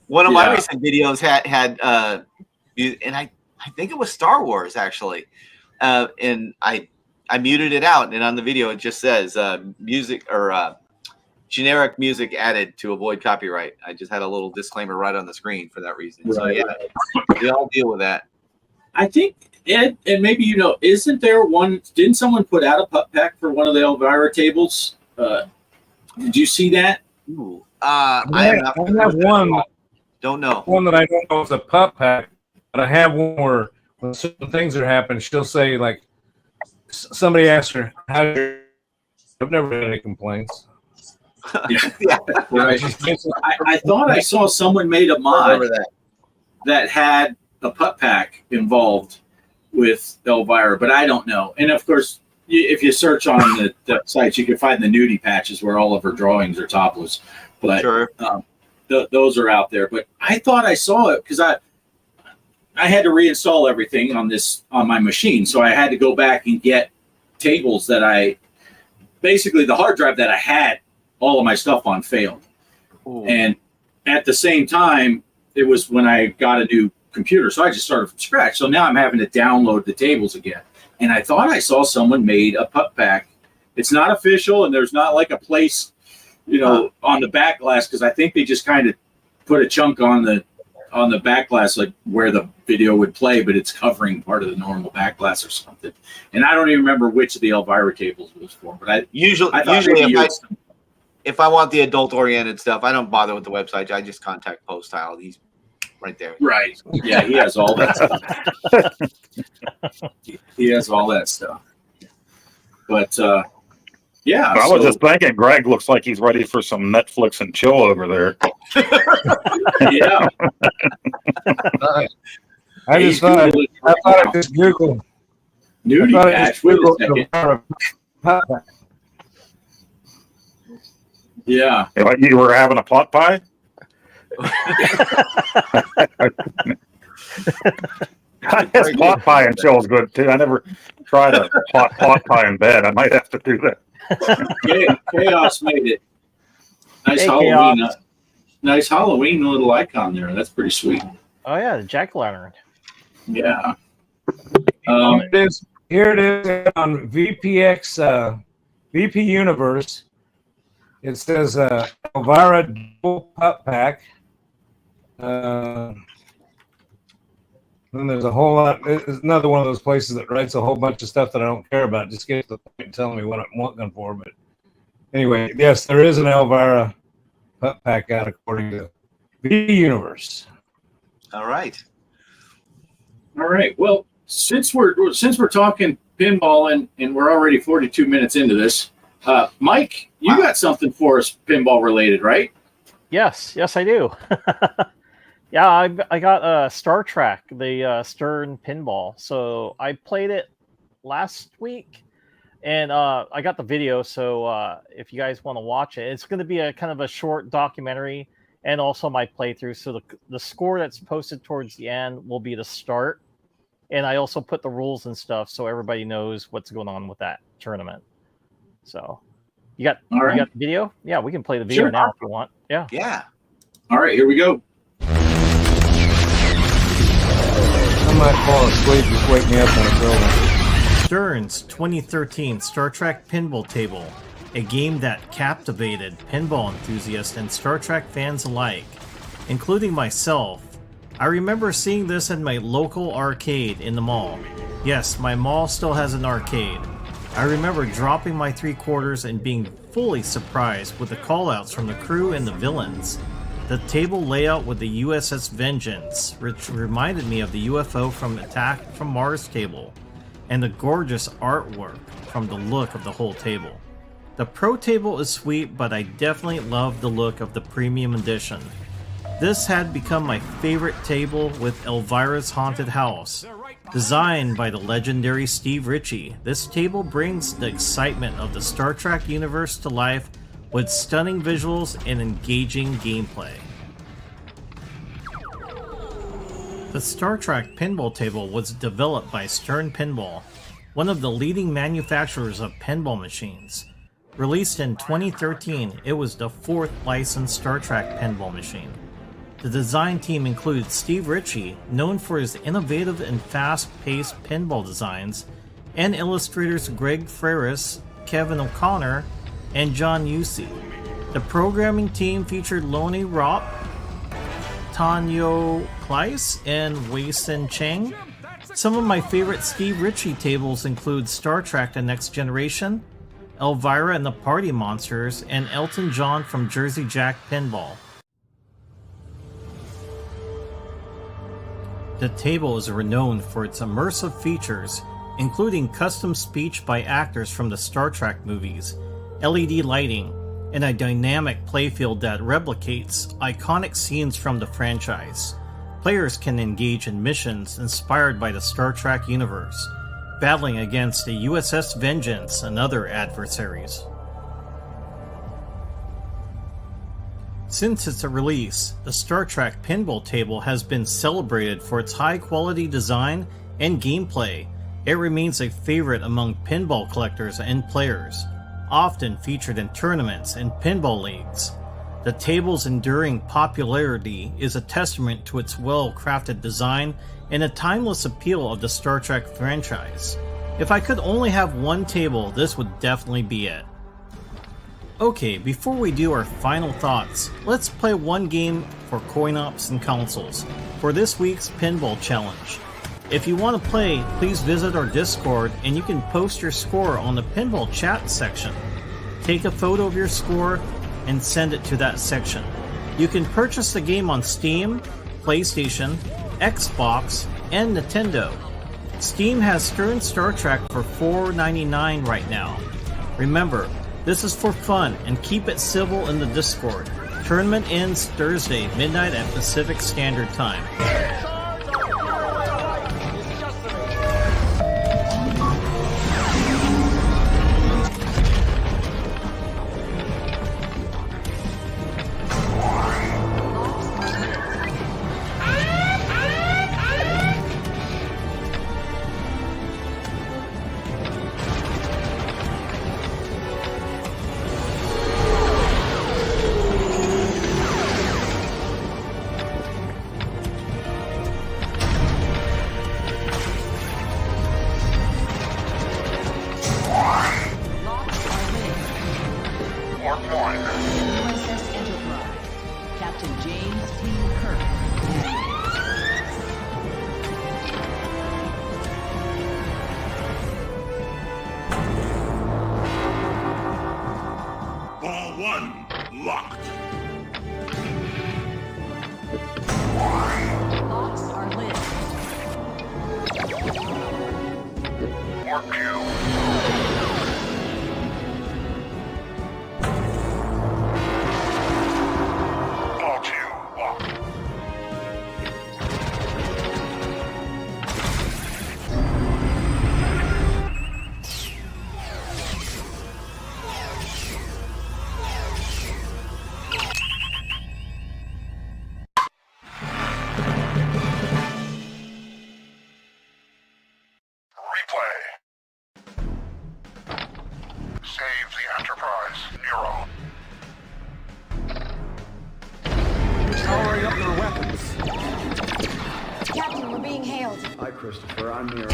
one of my recent videos had and I think it was Star Wars actually, and I I muted it out, and on the video it just says music or generic music added to avoid copyright. I just had a little disclaimer right on the screen for that reason. Right. So yeah, we all deal with that. I think, Ed, and maybe you know, isn't there one? Didn't someone put out a pup pack for one of the Elvira tables? Did you see that? Ooh, I have one. Don't know. One that I don't know is a pup pack, but I have one where when certain things are happening, she'll say like, somebody asks her, "How?" I've never had any complaints. Yeah. Right. I thought I saw someone made a mod that had a pup pack involved with Elvira, but I don't know. And of course, if you search on the sites, you can find the nudie patches where all of her drawings are topless. But Sure. Those are out there. But I thought I saw it because I had to reinstall everything on my machine, so I had to go back and get tables that basically the hard drive that I had all of my stuff on failed. Ooh. And at the same time, it was when I got a new computer, so I just started from scratch. So now I'm having to download the tables again. And I thought I saw someone made a pup pack. It's not official, and there's not like a place, on the back glass, because I think they just kind of put a chunk on the back glass, like where the video would play, but it's covering part of the normal back glass or something. And I don't even remember which of the Elvira tables it was for. But usually if I want the adult-oriented stuff, I don't bother with the website. I just contact Post Style. He's right there. Right. Yeah, he has all that stuff. He has all that stuff. But, yeah. I was just thinking, Greg looks like he's ready for some Netflix and chill over there. Yeah. I thought I just Googled. Nudie patch. Wait a second. Yeah. You were having a pot pie? I guess pot pie and chill is good too. I never tried a pot pie in bed. I might have to do that. Chaos made it. Nice Halloween. Nice Halloween little icon there. That's pretty sweet. Oh yeah, the jack-o'-lantern. Yeah. Here it is on VPX VP Universe. It says Elvira Dual Pup Pack. Then there's a whole lot. It's another one of those places that writes a whole bunch of stuff that I don't care about. Just get to the point and telling me what I'm looking for. But anyway, yes, there is an Elvira Pup Pack out according to VP Universe. All right. All right. Well, since we're talking pinball and we're already 42 minutes into this, Mike, you got something for us pinball related, right? Yes, I do. Yeah, I got Star Trek, the Stern pinball. So I played it last week, and I got the video. So if you guys want to watch it, it's going to be a kind of a short documentary, and also my playthrough. So the score that's posted towards the end will be the start, and I also put the rules and stuff so everybody knows what's going on with that tournament. So you got the video? Yeah, we can play the video now if you want. Yeah. Yeah. All right, here we go. I might fall asleep. Just wake me up in a building. Stern's 2013 Star Trek Pinball Table, a game that captivated pinball enthusiasts and Star Trek fans alike, including myself. I remember seeing this in my local arcade in the mall. Yes, my mall still has an arcade. I remember dropping my 3/4 and being fully surprised with the callouts from the crew and the villains. The table layout with the USS Vengeance, which reminded me of the UFO from Attack from Mars table, and the gorgeous artwork from the look of the whole table. The Pro table is sweet, but I definitely love the look of the Premium Edition. This had become my favorite table with Elvira's Haunted House. Designed by the legendary Steve Ritchie, this table brings the excitement of the Star Trek universe to life with stunning visuals and engaging gameplay. The Star Trek pinball table was developed by Stern Pinball, one of the leading manufacturers of pinball machines. Released in 2013, it was the 4th licensed Star Trek pinball machine. The design team includes Steve Ritchie, known for his innovative and fast-paced pinball designs, and illustrators Greg Ferris, Kevin O'Connor, and John Yusi. The programming team featured Lonnie Ropp, Tanyo Kleiss, and Wei Sin Cheng. Some of my favorite Steve Ritchie tables include Star Trek The Next Generation, Elvira and the Party Monsters, and Elton John from Jersey Jack Pinball. The table is renowned for its immersive features, including custom speech by actors from the Star Trek movies, LED lighting, and a dynamic playfield that replicates iconic scenes from the franchise. Players can engage in missions inspired by the Star Trek universe, battling against the USS Vengeance and other adversaries. Since its release, the Star Trek pinball table has been celebrated for its high-quality design and gameplay. It remains a favorite among pinball collectors and players, often featured in tournaments and pinball leagues. The table's enduring popularity is a testament to its well-crafted design and the timeless appeal of the Star Trek franchise. If I could only have one table, this would definitely be it. Okay, before we do our final thoughts, let's play one game for coin-ops and consoles for this week's Pinball Challenge. If you want to play, please visit our Discord and you can post your score on the Pinball Chat section. Take a photo of your score and send it to that section. You can purchase the game on Steam, PlayStation, Xbox, and Nintendo. Steam has Stern Star Trek for $4.99 right now. Remember, this is for fun and keep it civil in the Discord. Tournament ends Thursday, midnight at Pacific Standard Time. Christopher, I'm Nero.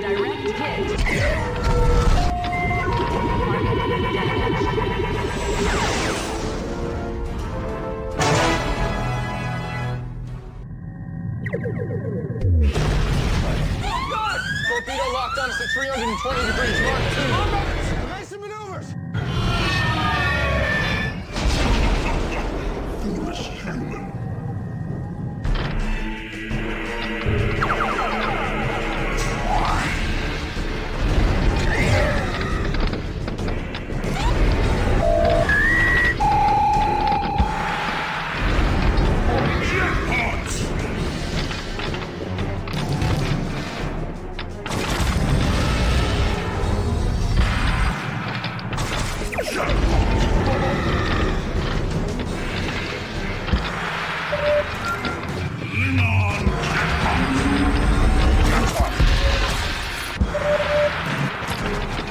Direct hit. Torpedo locked on us at 320 degrees Mark 2. Nice maneuvers. Foolish human.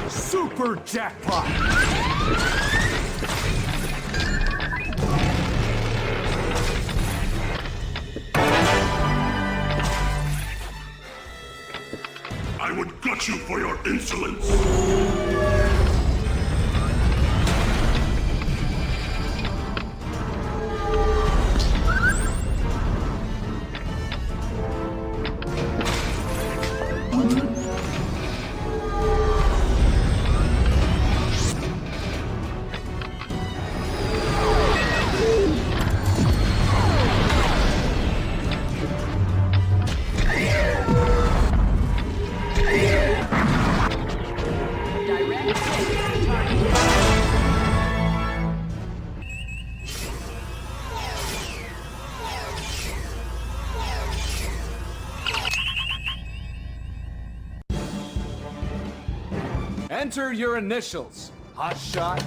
Super jackpot! got you for your insolence. Enter your initials. Hot shot.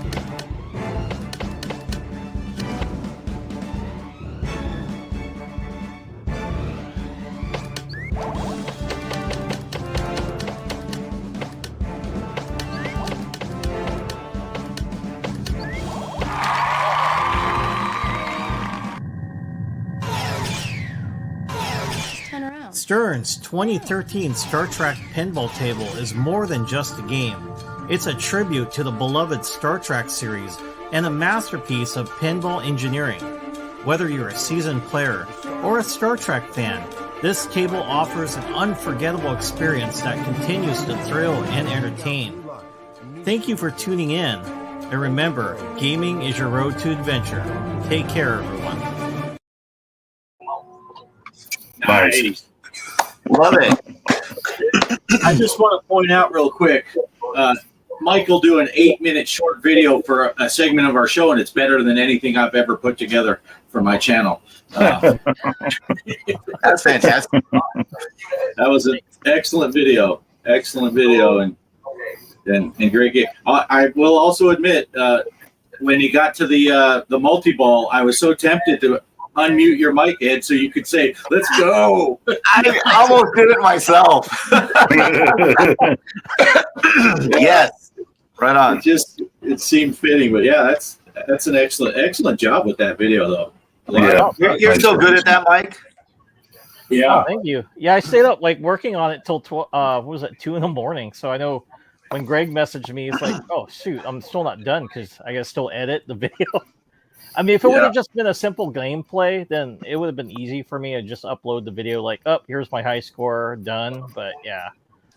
Stern's 2013 Star Trek pinball table is more than just a game. It's a tribute to the beloved Star Trek series and a masterpiece of pinball engineering. Whether you're a seasoned player or a Star Trek fan, this table offers an unforgettable experience that continues to thrill and entertain. Thank you for tuning in, and remember, gaming is your road to adventure. Take care, everyone. Nice. Love it. I just want to point out real quick, Mike will do an 8-minute short video for a segment of our show, and it's better than anything I've ever put together for my channel. That's fantastic. That was an excellent video, and great game. I will also admit, when you got to the multi-ball, I was so tempted to unmute your mic, Ed, so you could say, "Let's go." I almost did it myself. Yes, right on. It seemed fitting, but yeah, that's an excellent job with that video, though. Yeah, you're still good at that, Mike. Yeah, oh, thank you. Yeah, I stayed up working on it till 2 in the morning. So I know when Greg messaged me, it's like, oh shoot, I'm still not done because I gotta still edit the video. I mean, if it would have just been a simple gameplay, then it would have been easy for me to just upload the video like, oh, here's my high score, done. But yeah,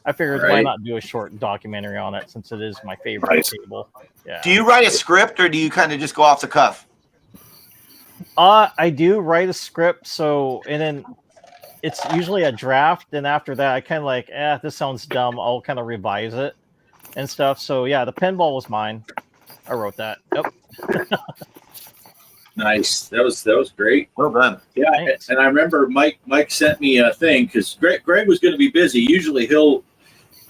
I figured why not do a short documentary on it since it is my favorite table. Yeah. Do you write a script or do you kind of just go off the cuff? I do write a script, and then it's usually a draft, and after that I kind of this sounds dumb, I'll kind of revise it and stuff. So yeah, the pinball was mine. I wrote that. Yep. Nice. That was great. Well done. Yeah, thanks. And I remember Mike sent me a thing because Greg was going to be busy. Usually he'll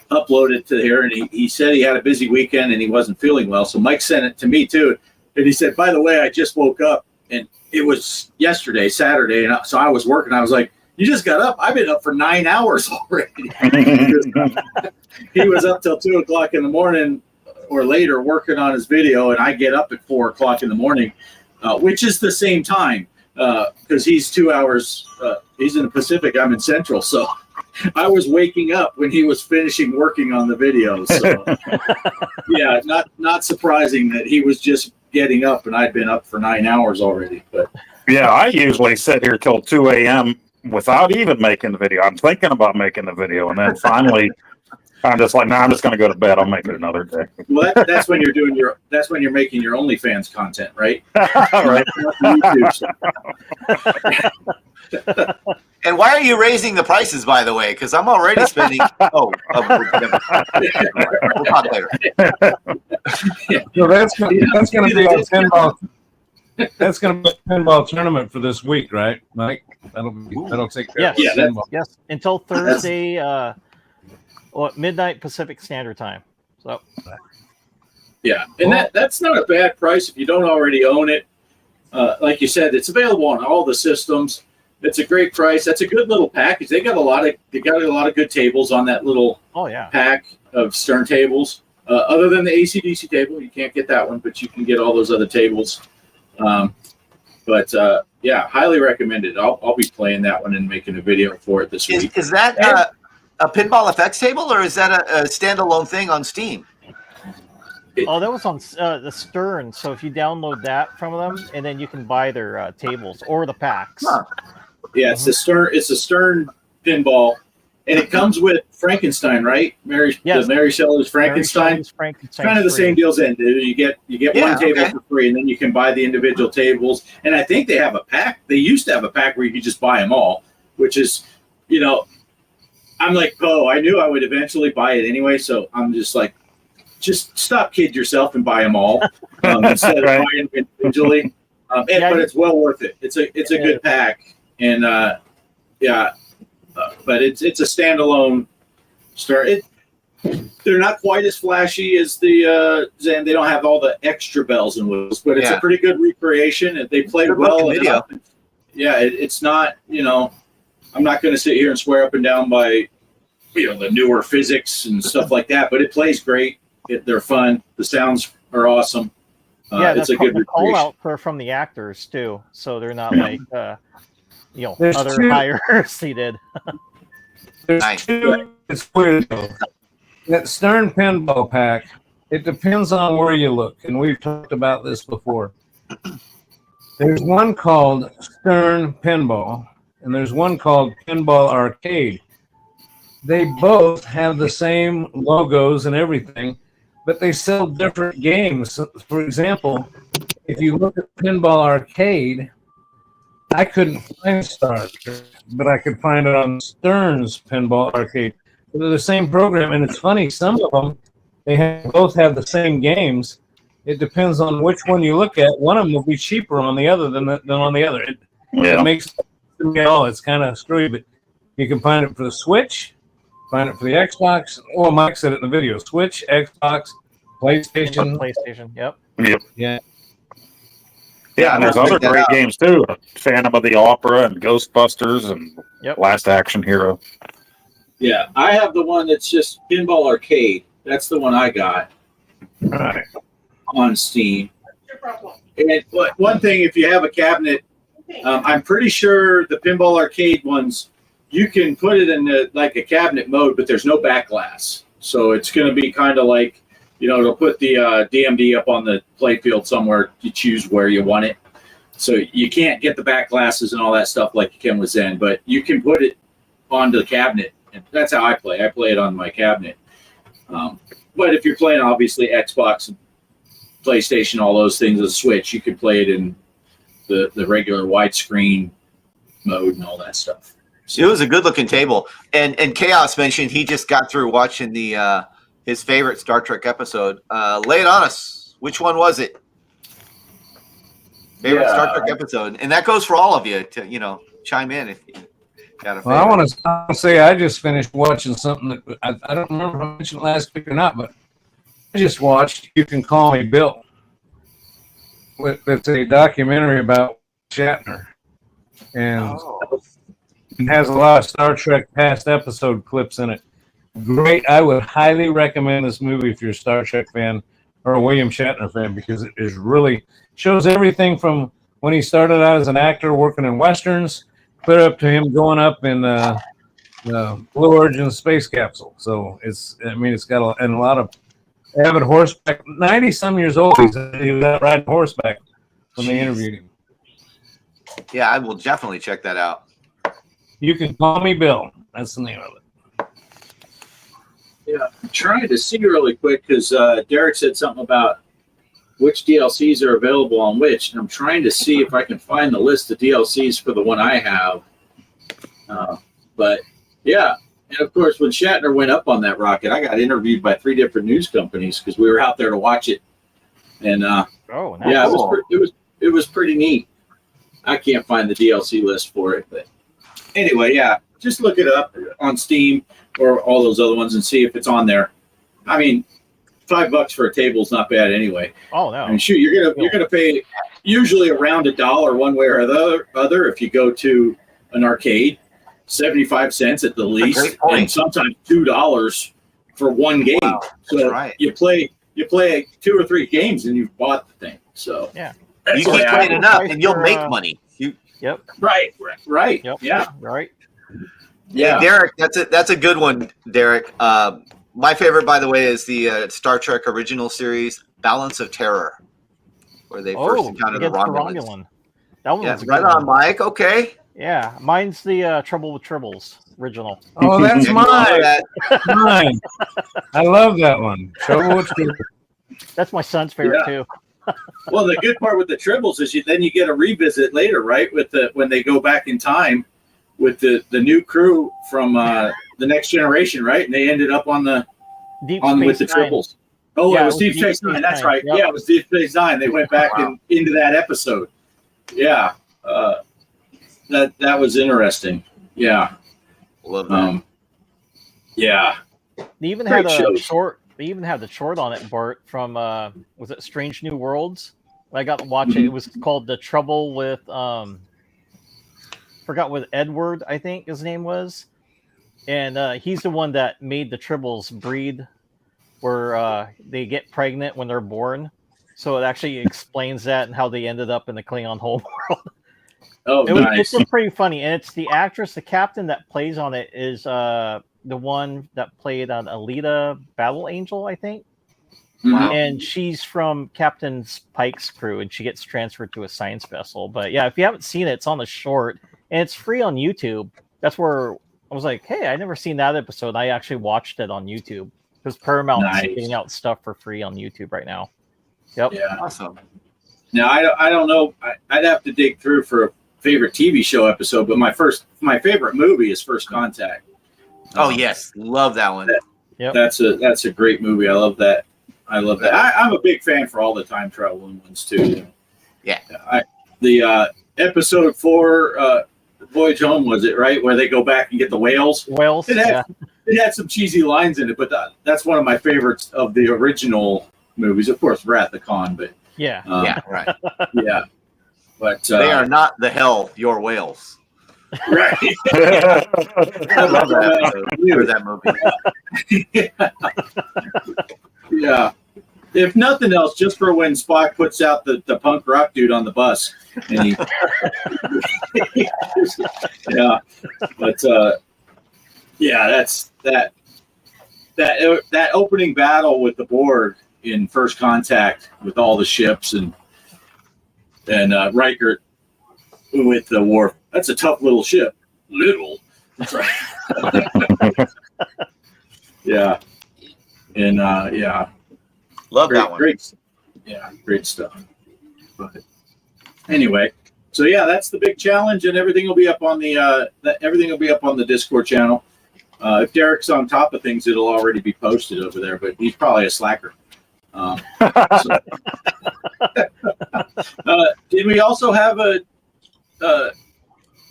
upload it to here, and he said he had a busy weekend and he wasn't feeling well. So Mike sent it to me too, and he said, "By the way, I just woke up, and it was yesterday, Saturday, and so I was working. I was like, you just got up? I've been up for 9 hours already." He was up till 2 o'clock in the morning or later working on his video, and I get up at 4 o'clock in the morning. Which is the same time because he's 2 hours. He's in the Pacific. I'm in Central, so I was waking up when he was finishing working on the video. So yeah, not surprising that he was just getting up, and I'd been up for 9 hours already. But yeah, I usually sit here till 2 a.m. without even making the video. I'm thinking about making the video, and then finally. I'm just like, I'm just going to go to bed. I'll make it another day. Well, that's when you're making your OnlyFans content, right? Right. And why are you raising the prices, by the way? Because I'm already spending. We'll talk later. So that's going to be our pinball. That's going to be a pinball tournament for this week, right, Mike? That'll take care of pinball. Yes, until Thursday. Midnight Pacific Standard Time. So, yeah, and that's not a bad price if you don't already own it. Like you said, it's available on all the systems. It's a great price. That's a good little package. They got a lot of good tables on that little pack of Stern tables. Other than the AC/DC table, you can't get that one, but you can get all those other tables. Yeah, highly recommended. I'll be playing that one and making a video for it this week. Is that a Pinball Effects table, or is that a standalone thing on Steam? Oh, that was on the Stern. So if you download that from them, and then you can buy their tables or the packs. Huh. Yeah, it's the Stern. It's a Stern pinball, and it comes with Frankenstein, right? Mary Shelley's Frankenstein. Frankenstein. Kind of the same deal as in. You get one table for free, and then you can buy the individual tables. And I think they have a pack. They used to have a pack where you could just buy them all, which is, I'm like, I knew I would eventually buy it anyway, so I'm just like, just stop kidding yourself and buy them all instead of buying them individually. But it's well worth it. It's a good pack, and but it's a standalone Stern. They're not quite as flashy as the Zen. They don't have all the extra bells and whistles, but it's a pretty good recreation. They play well. Video. It's not. I'm not going to sit here and swear up and down by the newer physics and stuff like that, but it plays great. They're fun. The sounds are awesome. It's a good call out from the actors too, so they're not like other higher seated. There's two. It's weird though. That Stern pinball pack. It depends on where you look, and we've talked about this before. There's one called Stern Pinball, and there's one called Pinball Arcade. They both have the same logos and everything, but they sell different games. For example, if you look at Pinball Arcade, I couldn't find Star Trek, but I could find it on Stern's Pinball Arcade. They're the same program, and it's funny, some of them, both have the same games. It depends on which one you look at. One of them will be cheaper on the other than on the other. It makes it's kind of screwy, but you can find it for the Switch, find it for the Xbox. Well, Mike said it in the video. Switch, Xbox, PlayStation. Yep. Yeah. Yeah, and there's other great games too. Phantom of the Opera and Ghostbusters and Last Action Hero. Yeah, I have the one that's just Pinball Arcade. That's the one I got on Steam. And one thing, if you have a cabinet, I'm pretty sure the Pinball Arcade ones, you can put it in a cabinet mode, but there's no back glass. So it's going to be kind of like, it'll put the DMD up on the playfield somewhere. You choose where you want it. So you can't get the back glasses and all that stuff like you can with Zen, but you can put it onto the cabinet. And that's how I play. I play it on my cabinet. But if you're playing, obviously, Xbox, PlayStation, all those things, the Switch, you can play it in the regular widescreen mode and all that stuff. So. It was a good-looking table. And Chaos mentioned he just got through watching his favorite Star Trek episode. Lay it on us. Which one was it? Favorite Star Trek episode. And that goes for all of you to, chime in if you got a favorite. Well, I want to say I just finished watching something that I don't remember if I mentioned last week or not, but I just watched You Can Call Me Bill. It's a documentary about Shatner. And it has a lot of Star Trek past episode clips in it. Great. I would highly recommend this movie if you're a Star Trek fan or a William Shatner fan, because it is really shows everything from when he started out as an actor working in Westerns, clear up to him going up in the Blue Origin space capsule. So it's got a lot of avid horseback. 90-some years old, he was out riding horseback when they interviewed him. Yeah, I will definitely check that out. You Can Call Me Bill. That's the name of it. Yeah, I'm trying to see really quick because Derek said something about which DLCs are available on which, and I'm trying to see if I can find the list of DLCs for the one I have. But yeah, and of course, when Shatner went up on that rocket, I got interviewed by 3 different news companies because we were out there to watch it, and nice. Yeah, it was pretty neat. I can't find the DLC list for it, but anyway, yeah, just look it up on Steam or all those other ones and see if it's on there. I mean, $5 for a table is not bad anyway. Oh no! I mean, shoot, you're gonna pay usually around $1 one way or the other if you go to an arcade, 75 cents at the least, and sometimes $2 for one game. Wow, so you play 2 or 3 games and you've bought the thing. So yeah, you keep playing enough and you'll make money. Yep. Right. Yep. Yeah. Right. Yeah. Hey, Derek, that's a good one, Derek. My favorite, by the way, is the Star Trek original series, Balance of Terror, where they first encounter the against Romulans. That one Yeah, was a right good on, one. Mike. Okay. Yeah, mine's the Trouble with Tribbles original. Oh, that's Yeah, you love mine. that. Mine. I love that one. Trouble with Tribbles. That's my son's favorite too. Well, the good part with the Tribbles is then you get a revisit later, right? With when they go back in time with the new crew from the Next Generation, right? And they ended up on the Deep with the Space Nine. Tribbles. Oh, Yeah, it was Deep Space Nine. That's right. Yep. Yeah, it was Deep Space Nine. They went back into that episode. Yeah, that was interesting. Yeah, Love that. Yeah. They even Great had a shows. short. They even had the short on it, Bart, from was it Strange New Worlds? I got to watch it. It was called The Trouble with forgot what Edward, I think his name was, and he's the one that made the Tribbles breed, where they get pregnant when they're born. So it actually explains that and how they ended up in the Klingon homeworld. Oh, nice. It's pretty funny, and it's the actress, the captain that plays on it is the one that played on Alita Battle Angel, I think. Wow. And she's from Captain Pike's crew, and she gets transferred to a science vessel. But yeah, if you haven't seen it, it's on the short, and it's free on YouTube. That's where I was like, hey, I never seen that episode. I actually watched it on YouTube because Paramount's giving out stuff for free on YouTube right now. Yep. Yeah. Awesome. Now I don't know. I'd have to dig through for a favorite TV show episode, but my favorite movie is First Contact. Oh yes, love that one. Yep. That's a great movie. I love that. I'm a big fan for all the time traveling ones too. Yeah. The episode 4, Voyage Home, was it right where they go back and get the whales? Whales. It had some cheesy lines in it, but that's one of my favorites of the original movies. Of course, Wrath of Khan, but yeah, right. Yeah, but They are not the hell your whales. right. I love that movie. Yeah. If nothing else, just for when Spock puts out the punk rock dude on the bus, and he, yeah, but that's that opening battle with the Borg in First Contact with all the ships and Riker with the Worf. That's a tough little ship. Little. That's right. Yeah. And yeah. Love that one. Great. Yeah, great stuff. But anyway, so yeah, that's the big challenge, and everything will be up on the Discord channel. If Derek's on top of things, it'll already be posted over there, but he's probably a slacker. Did we also have a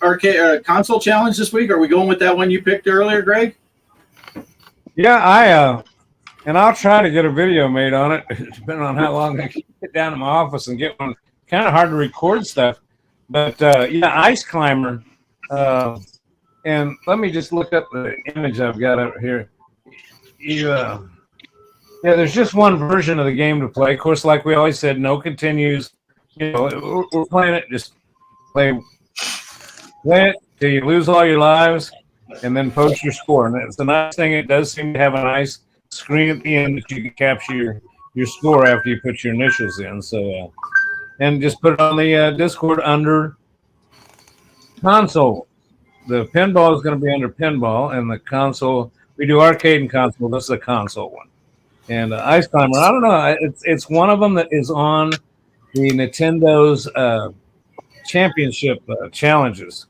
arcade console challenge this week? Are we going with that one you picked earlier, Greg? Yeah, and I'll try to get a video made on it, depending on how long I can get down to my office and get one. Kind of hard to record stuff, but yeah, Ice Climber. And let me just look up the image I've got up here. Yeah, there's just one version of the game to play. Of course, like we always said, no continues. You know, we're playing it. Just play it till you lose all your lives, and then post your score. And it's a nice thing. It does seem to have a nice screen at the end that you can capture your score after you put your initials in. So, and just put it on the Discord under console. The pinball is going to be under pinball, and the console, we do arcade and console. This is the console one. And Ice Climber, I don't know. It's one of them that is on the Nintendo's championship challenges.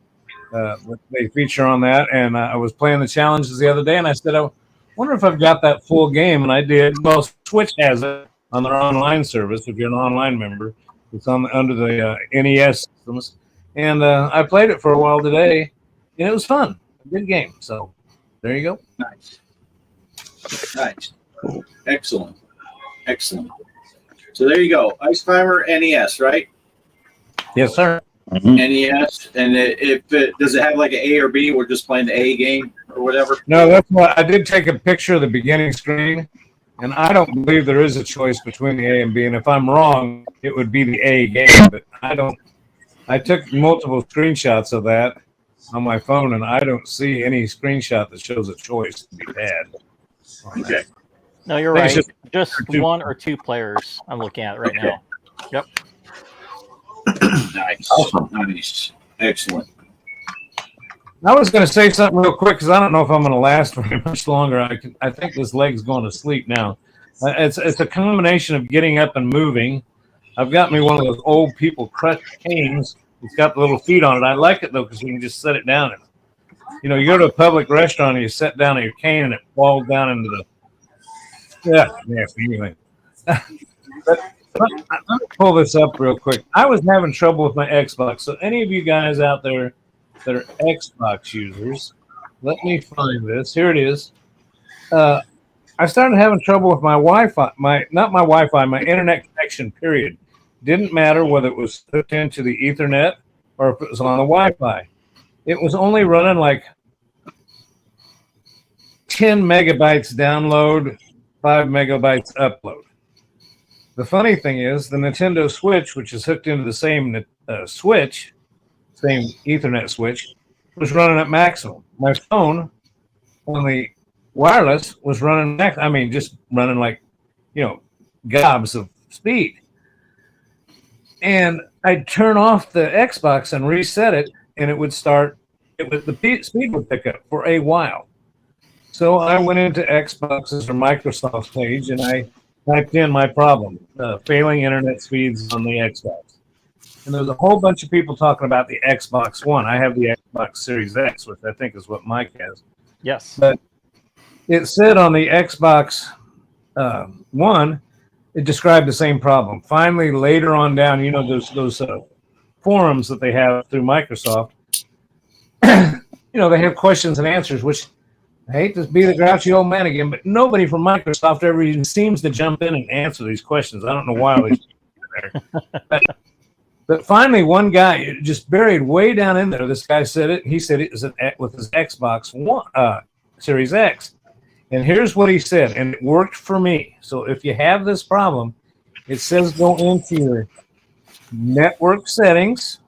They feature on that, and I was playing the challenges the other day, and I said, I wonder if I've got that full game, and I did. Well, Switch has it on their online service. If you're an online member, it's on under the NES systems, and I played it for a while today, and it was fun. Good game. So there you go. Nice. Excellent. So there you go. Ice Climber NES, right? Yes, sir. NES, and does it have like an A or B? We're just playing the A game or whatever. No, that's what I did. Take a picture of the beginning screen, and I don't believe there is a choice between the A and B. And if I'm wrong, it would be the A game. But I don't. I took multiple screenshots of that, on my phone, and I don't see any screenshot that shows a choice to be had. Okay. No, you're I think right. it's Just two. one or two players I'm looking at right now. Yep. Nice. Nice. Excellent. I was going to say something real quick because I don't know if I'm going to last very much longer. I think this leg's going to sleep now. It's a combination of getting up and moving. I've got me one of those old people crutch canes. It's got the little feet on it. I like it though because you can just set it down. And, you know, you go to a public restaurant and you set down your cane and it falls down into the anyway. But I'm going to pull this up real quick. I was having trouble with my Xbox. So any of you guys out there that are Xbox users, let me find this. Here it is. I started having trouble with my Wi-Fi, my internet connection, period. Didn't matter whether it was hooked into the Ethernet or if it was on the Wi-Fi. It was only running like 10 megabytes download, 5 megabytes upload. The funny thing is the Nintendo Switch, which is hooked into the same switch, same Ethernet switch, was running at maximum. My phone on the wireless was running just running like, gobs of speed. And I'd turn off the Xbox and reset it, and it would start. The speed would pick up for a while. So I went into Xbox's or Microsoft's page, and I typed in my problem: failing internet speeds on the Xbox. And there was a whole bunch of people talking about the Xbox One. I have the Xbox Series X, which I think is what Mike has. Yes. But it said on the Xbox One, it described the same problem. Finally, later on down, those forums that they have through Microsoft, they have questions and answers, which I hate to be the grouchy old man again, but nobody from Microsoft ever even seems to jump in and answer these questions. I don't know why they But finally, one guy just buried way down in there. This guy said it. He said it was with his Xbox One Series X. And here's what he said, and it worked for me. So if you have this problem, it says go into your network settings,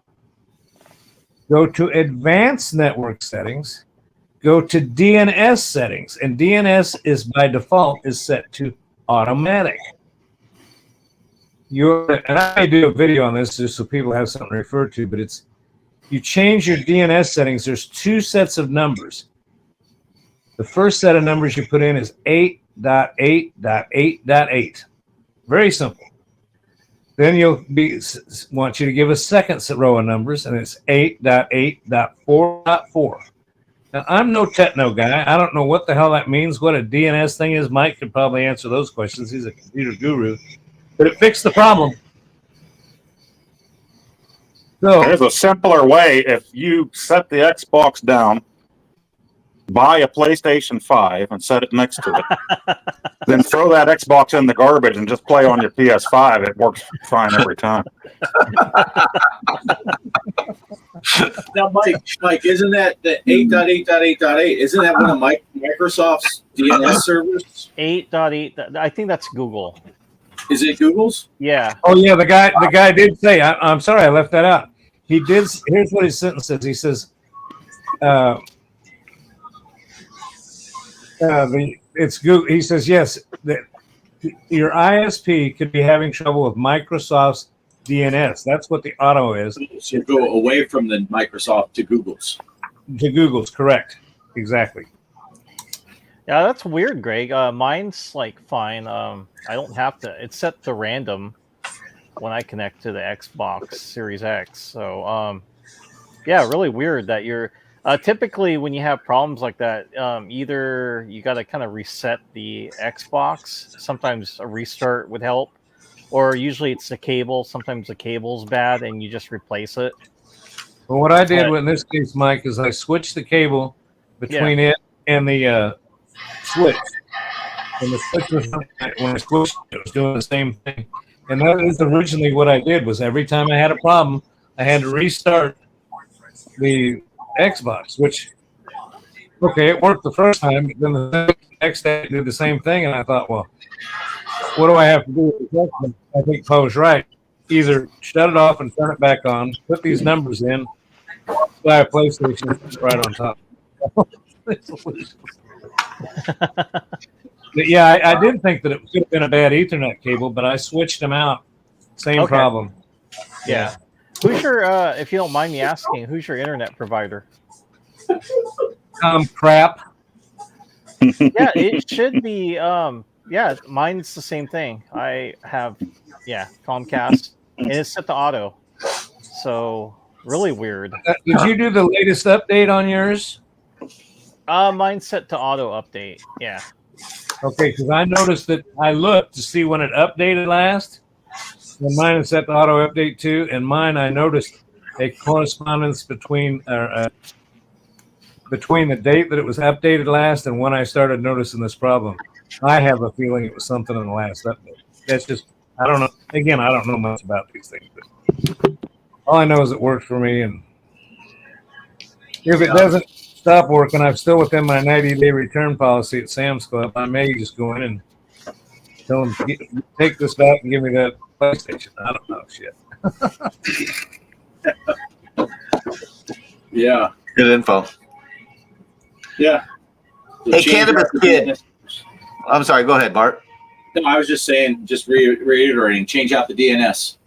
go to advanced network settings, go to DNS settings, and DNS is by default is set to automatic. And I may do a video on this just so people have something to refer to, but you change your DNS settings. There's two sets of numbers. The first set of numbers you put in is 8.8.8.8. Very simple. Then want you to give a second row of numbers, and it's 8.8.4.4. Now, I'm no techno guy. I don't know what the hell that means, what a DNS thing is. Mike could probably answer those questions. He's a computer guru. But it fixed the problem. So there's a simpler way. If you set the Xbox down, buy a PlayStation 5 and set it next to it, then throw that Xbox in the garbage and just play on your PS5. It works fine every time. Now, Mike, isn't that the 8.8.8.8? Isn't that one of Microsoft's DNS servers? 8.8. I think that's Google. Is it Google's? Yeah. Oh yeah, the guy did say. I'm sorry, I left that out. He did. Here's what his sentence says. He says, "It's Google." He says, "Yes, that your ISP could be having trouble with Microsoft's DNS. That's what the auto is. So go away from the Microsoft to Google's. To Google's, correct? Exactly. Yeah, that's weird, Greg. Mine's like fine. I don't have to. It's set to random when I connect to the Xbox Series X. So, yeah, really weird that you're typically when you have problems like that, either you got to kind of reset the Xbox. Sometimes a restart would help, or usually it's the cable. Sometimes the cable's bad and you just replace it. Well, what I did in this case, Mike, is I switched the cable between it and the switch. And the switch was, when I switched, it was doing the same thing. And that is originally what I did. Was every time I had a problem, I had to restart the Xbox. Which, okay, it worked the first time. But then the next day, it did the same thing, and I thought, well, what do I have to do with this? I think Poe's right. Either shut it off and turn it back on, put these numbers in, buy a PlayStation right on top. But yeah, I did think that it could have been a bad Ethernet cable, but I switched them out. Same Okay. problem. Yeah. Who's your, if you don't mind me asking, who's your internet provider? Crap. Yeah, it should be. Yeah, mine's the same thing. I have, Comcast, and it's set to auto. So really weird. Did you do the latest update on yours? Mine's set to auto update. Yeah. Okay, because I noticed that I looked to see when it updated last, and mine is set to auto update too. And mine, I noticed a correspondence between the date that it was updated last and when I started noticing this problem. I have a feeling it was something in the last update. That's just, I don't know. Again, I don't know much about these things, but all I know is it works for me. And if it doesn't stop working, I'm still within my 90-day return policy at Sam's Club. I may just go in and tell them, take this back and give me that PlayStation. I don't know shit. Yeah. Good info. Yeah. Hey, Cannabis Kid. I'm sorry. Go ahead, Bart. No, I was just saying, just reiterating, change out the DNS.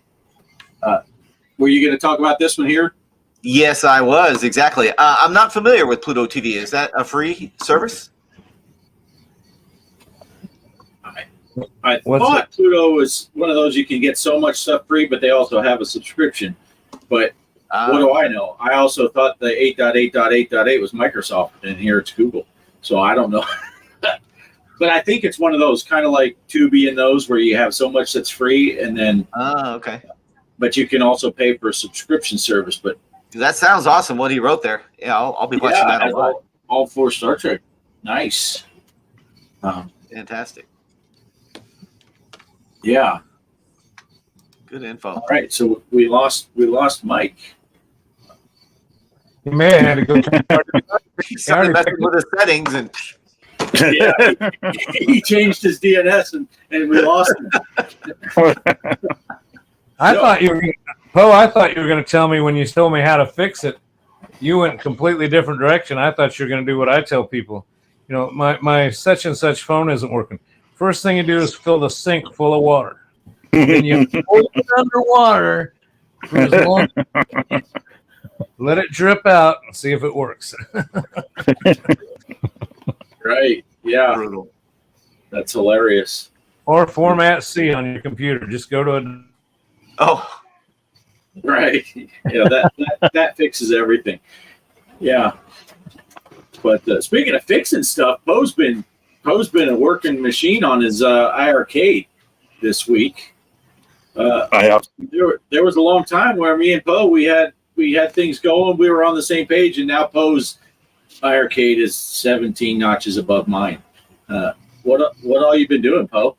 Were you going to talk about this one here? Yes, I was. Exactly. I'm not familiar with Pluto TV. Is that a free service? I thought Pluto was one of those you can get so much stuff free, but they also have a subscription. But what do I know? I also thought the 8.8.8.8 was Microsoft, and here it's Google. So I don't know. But I think it's one of those kind of like Tubi and those where you have so much that's free, and then okay. But you can also pay for a subscription service. But that sounds awesome. What he wrote there. Yeah, I'll be watching that online. All for Star Trek. Nice. Fantastic. Yeah. Good info. All right, so we lost Mike. You may have had to go. He started messing with his settings, and yeah, he changed his DNS, and we lost him. I thought you were going to tell me when you told me how to fix it. You went a completely different direction. I thought you were going to do what I tell people. You know, my such and such phone isn't working. First thing you do is fill the sink full of water. Then you hold it underwater for as long let it drip out and see if it works. Right. Yeah. brutal. That's hilarious. Or format C on your computer. Just go to a. Oh, right. Yeah, that fixes everything. Yeah. But speaking of fixing stuff, Poe's been a working machine on his iArcade this week. There was a long time where me and Poe we had things going. We were on the same page, and now Poe's iArcade is 17 notches above mine. What all you been doing, Poe?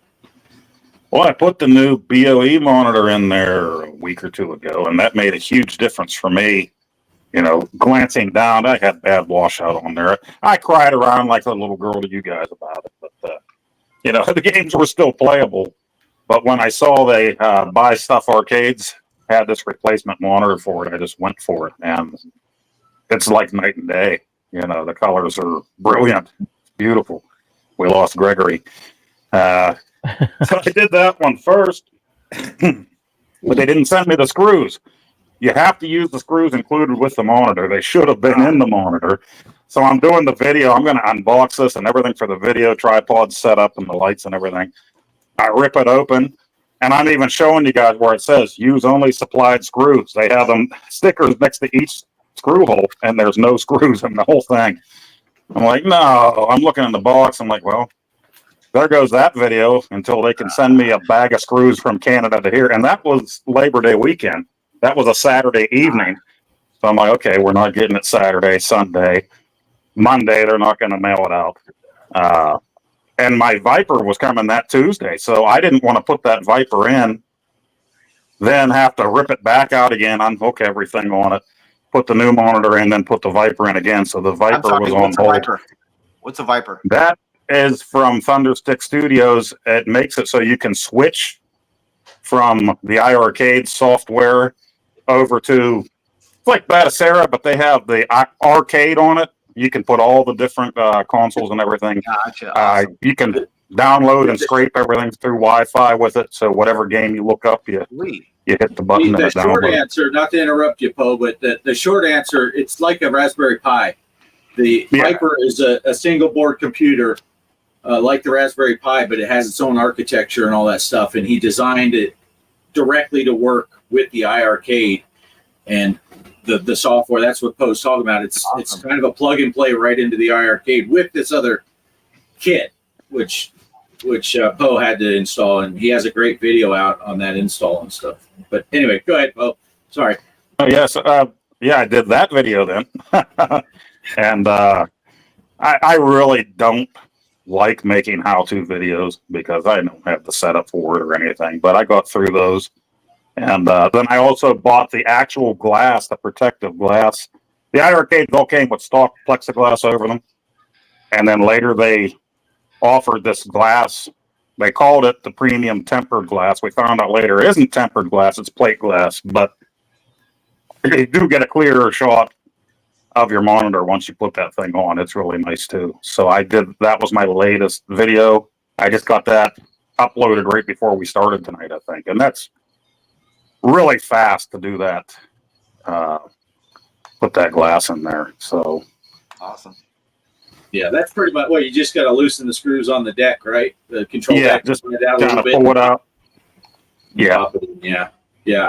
Well, I put the new BOE monitor in there a week or two ago, and that made a huge difference for me. You know, glancing down, I had bad washout on there. I cried around like a little girl to you guys about it, but you know, the games were still playable. But when I saw they Buy Stuff Arcades had this replacement monitor for it, I just went for it, and it's like night and day. You know, the colors are brilliant, beautiful. We lost Gregory. So I did that one first, but they didn't send me the screws. You have to use the screws included with the monitor. They should have been in the monitor. So I'm doing the video. I'm going to unbox this and everything for the video, tripod setup and the lights and everything. I rip it open, and I'm even showing you guys where it says use only supplied screws. They have them stickers next to each screw hole, and there's no screws in the whole thing. I'm like, no. I'm looking in the box. I'm like, well, there goes that video until they can send me a bag of screws from Canada to here. And that was Labor Day weekend. That was a Saturday evening. So I'm like, okay, we're not getting it Saturday, Sunday. Monday, they're not going to mail it out. And my Viper was coming that Tuesday. So I didn't want to put that Viper in, then have to rip it back out again, unhook everything on it, put the new monitor in, then put the Viper in again. So the Viper was on hold. What's a Viper? That is from Thunderstick Studios. It makes it so you can switch from the iArcade software over to like Batacera, but they have the arcade on it. You can put all the different consoles and everything. Gotcha. Awesome. You can download and scrape everything through Wi-Fi with it. So whatever game you look up, you hit the button. The and short download. answer, not to interrupt you, Poe, but the short answer, it's like a Raspberry Pi. The Viper is a single board computer, like the Raspberry Pi, but it has its own architecture and all that stuff. And he designed it directly to work with the iArcade and the software. That's what Poe's talking about. It's kind of a plug and play right into the iArcade with this other kit, which Poe had to install, and he has a great video out on that install and stuff. But anyway, go ahead, Poe. Sorry. Oh, yes. I did that video then. And I really don't like making how-to videos because I don't have the setup for it or anything, but I got through those. And then I also bought the actual glass, the protective glass. The iArcades all came with stock plexiglass over them. And then later they offered this glass. They called it the premium tempered glass. We found out later it isn't tempered glass, it's plate glass. But you do get a clearer shot of your monitor once you put that thing on. It's really nice too. So that was my latest video. I just got that uploaded right before we started tonight, I think. And that's really fast to do that. Put that glass in there. So awesome. Yeah, that's pretty much you just got to loosen the screws on the deck, right? The control deck. Just pull it out kind of pull it out. Yeah.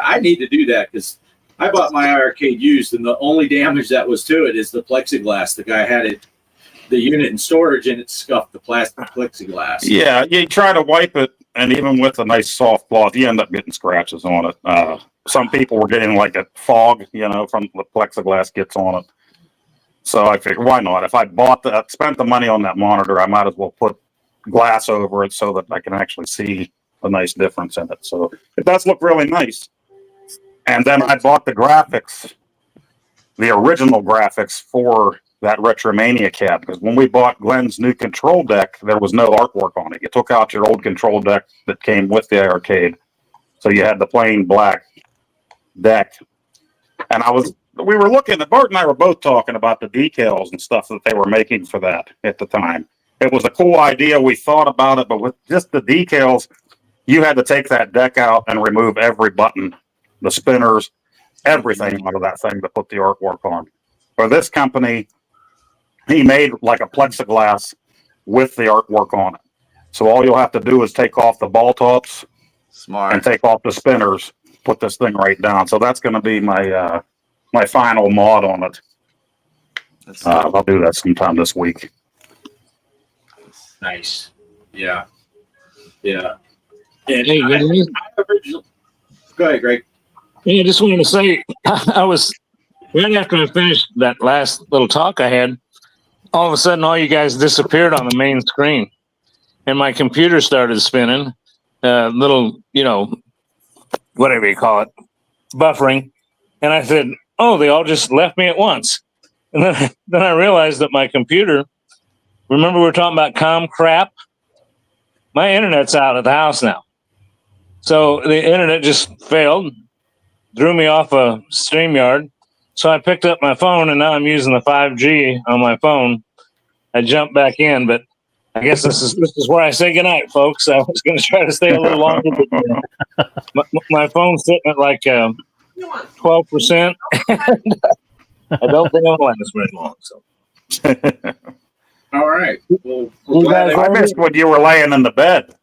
I need to do that because I bought my iArcade used, and the only damage that was to it is the plexiglass. The guy had the unit in storage, and it scuffed the plastic plexiglass. Yeah, you try to wipe it, and even with a nice soft cloth, you end up getting scratches on it. Some people were getting like a fog, from the plexiglass gets on it. So I figured, why not? If I spent the money on that monitor, I might as well put glass over it so that I can actually see a nice difference in it. So it does look really nice. And then I bought the graphics, the original graphics for that Retromania cab, because when we bought Glenn's new control deck, there was no artwork on it. You took out your old control deck that came with the arcade, so you had the plain black deck. And we were looking at, Bart and I were both talking about the decals and stuff that they were making for that at the time. It was a cool idea. We thought about it, but with just the decals, you had to take that deck out and remove every button, the spinners, everything out of that thing to put the artwork on. For this company, he made like a plexiglass with the artwork on it. So all you'll have to do is take off the ball tops and take off the spinners, put this thing right down. So that's going to be my my final mod on it. I'll do that sometime this week. Nice. Yeah. And hey, go ahead, Greg. Yeah, I just wanted to say, I was right after I finished that last little talk I had, all of a sudden all you guys disappeared on the main screen. And my computer started spinning, little, whatever you call it, buffering. And I said, oh, they all just left me at once. And then I realized that my computer, remember we were talking about com crap? My internet's out at the house now. So the internet just failed, threw me off a StreamYard. So I picked up my phone, and now I'm using the 5G on my phone. I jumped back in, but I guess this is where I say goodnight, folks. I was going to try to stay a little longer, but my phone's sitting at like 12%. I don't think I'm going to last very long. So. All right. Well, I missed when you were laying in the bed.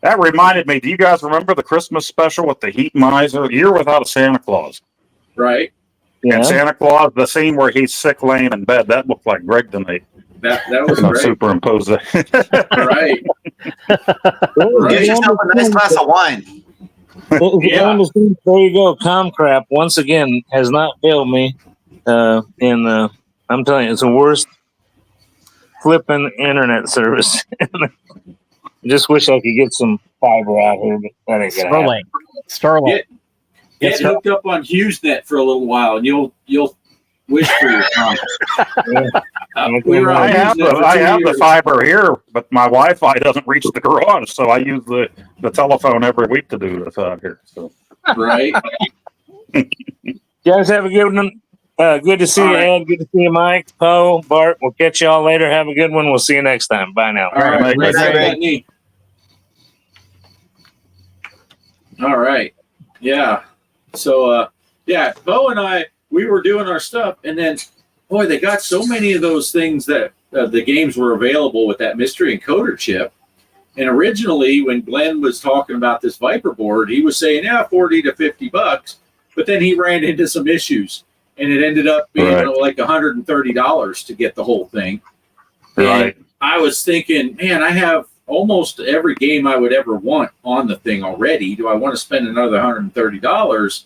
That reminded me, do you guys remember the Christmas special with the heat miser? Year Without a Santa Claus. Right. Yeah. And Santa Claus, the scene where he's sick laying in bed, that looked like Greg tonight. That was great. Superimpose that. Right. Get yourself a nice glass of wine. Yeah. There you go. Comcrap once again has not failed me. I'm telling you, it's the worst flipping internet service. I just wish I could get some fiber out here, but that ain't gonna happen. Starlink. Get hooked up on HughesNet for a little while, and you'll wish for your time. I have the fiber here, but my Wi-Fi doesn't reach the garage, so I use the telephone every week to do this out here. So. Right. You guys have a good one. Good to see All you, right. Ed. Good to see you, Mike, Poe, Bart. We'll catch you all later. Have a good one. We'll see you next time. Bye now. All right. Great. Great. All right. Yeah. So, Bo and I, we were doing our stuff, and then, boy, they got so many of those things that the games were available with that mystery encoder chip. And originally, when Glenn was talking about this Viper board, he was saying, yeah, $40 to $50. But then he ran into some issues, and it ended up being like $130 to get the whole thing. Right. And I was thinking, man, I have almost every game I would ever want on the thing already. Do I want to spend another $130?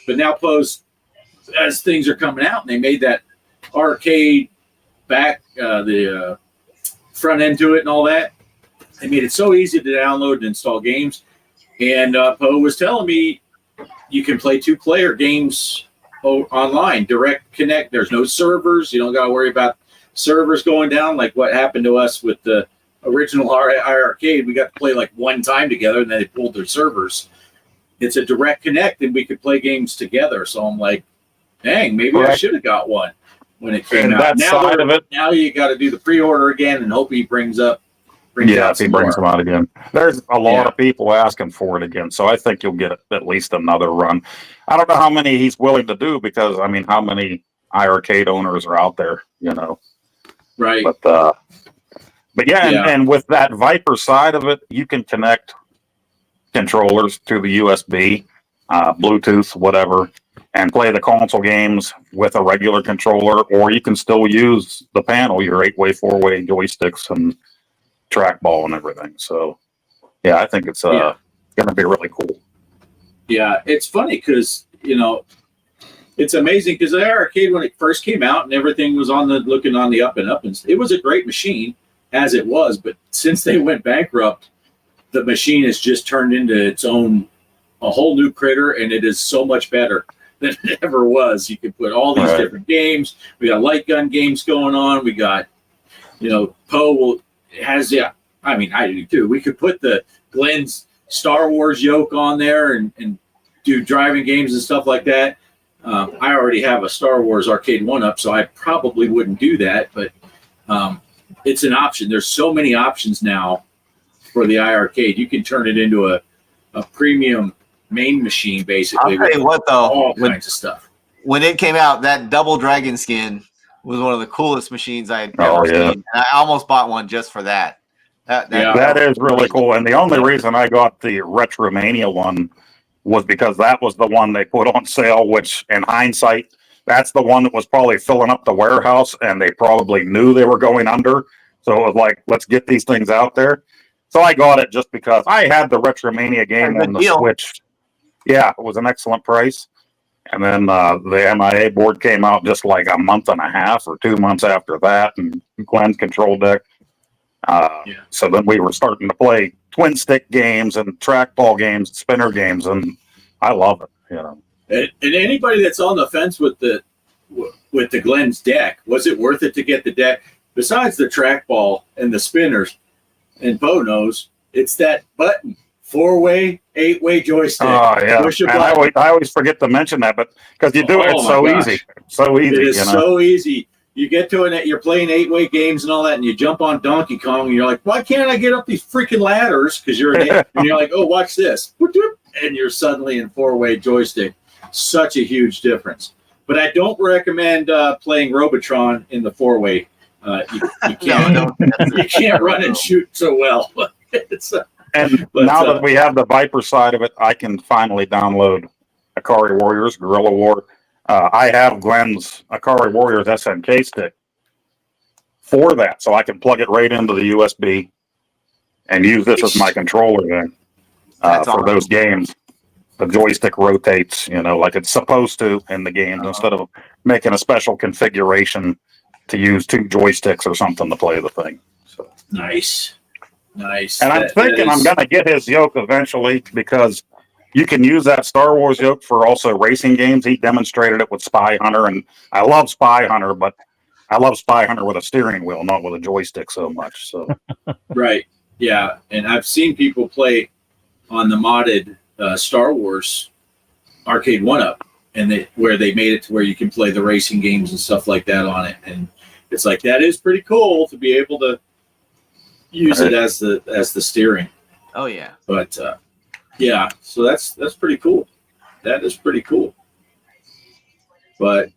But now, as things are coming out, and they made that arcade back, the front end to it and all that, they made it so easy to download and install games. And Poe was telling me you can play 2-player games online, direct connect. There's no servers. You don't got to worry about servers going down like what happened to us with the original iArcade. We got to play like one time together, and then they pulled their servers. It's a direct connect, and we could play games together. So I'm like, dang, maybe I should have got one when it came out. Now you got to do the pre-order again and hope he brings up. If he brings them out again. There's a lot of people asking for it again, so I think you'll get at least another run. I don't know how many he's willing to do because, I mean, how many iArcade owners are out there, you know? Right. But and with that Viper side of it, you can connect controllers to the USB, Bluetooth, whatever, and play the console games with a regular controller, or you can still use the panel, your 8-way, 4-way joysticks and trackball and everything. So, I think it's going to be really cool. Yeah, it's funny because, it's amazing because the arcade, when it first came out and everything was looking on the up and up, and it was a great machine as it was. But since they went bankrupt, the machine has just turned into a whole new critter, and it is so much better than it ever was. You can put all these different games. We got light gun games going on. We got, Poe I do too. We could put the Glenn's Star Wars yoke on there and do driving games and stuff like that. I already have a Star Wars arcade 1-up, so I probably wouldn't do that, but it's an option. There's so many options now for the iArcade. You can turn it into a premium main machine, basically. I'll tell you what, though, all kinds of stuff. When it came out, that double dragon skin was one of the coolest machines I had ever seen. And I almost bought one just for that. That is really cool. And the only reason I got the Retromania one was because that was the one they put on sale, which in hindsight, that's the one that was probably filling up the warehouse, and they probably knew they were going under. So it was like, let's get these things out there. So I got it just because I had the Retromania game on the Switch. Yeah, it was an excellent price. And then the MIA board came out just like a month and a half or 2 months after that, and Glenn's control deck. So then we were starting to play twin stick games and trackball games, spinner games, and I love it. And anybody that's on the fence with the Glenn's deck, was it worth it to get the deck? Besides the trackball and the spinners, and Bo knows, it's that button. 4-way, 8-way joystick. Oh, yeah. And I always forget to mention that, but because you do it, it's so easy. So easy. It is so easy. You get to it, you're playing 8-way games and all that, and you jump on Donkey Kong, and you're like, why can't I get up these freaking ladders? Because you're and you're like, oh, watch this. And you're suddenly in 4-way joystick. Such a huge difference. But I don't recommend playing Robotron in the 4-way. You can't run and shoot so well. Now that we have the Viper side of it, I can finally download Akari Warriors, Guerrilla War. I have Glenn's Akari Warriors SNK stick for that, so I can plug it right into the USB and use this as my controller then for those games. The joystick rotates, like it's supposed to in the games, instead of making a special configuration to use 2 joysticks or something to play the thing. So. Nice. And I'm thinking I'm going to get his yoke eventually because you can use that Star Wars yoke for also racing games. He demonstrated it with Spy Hunter, and I love Spy Hunter, but I love Spy Hunter with a steering wheel, not with a joystick so much. So, right, yeah, and I've seen people play on the modded Star Wars arcade 1-up, and where they made it to where you can play the racing games and stuff like that on it. And it's like, that is pretty cool to be able to use it as the steering. Oh yeah. But yeah, so that's pretty cool. That is pretty cool. But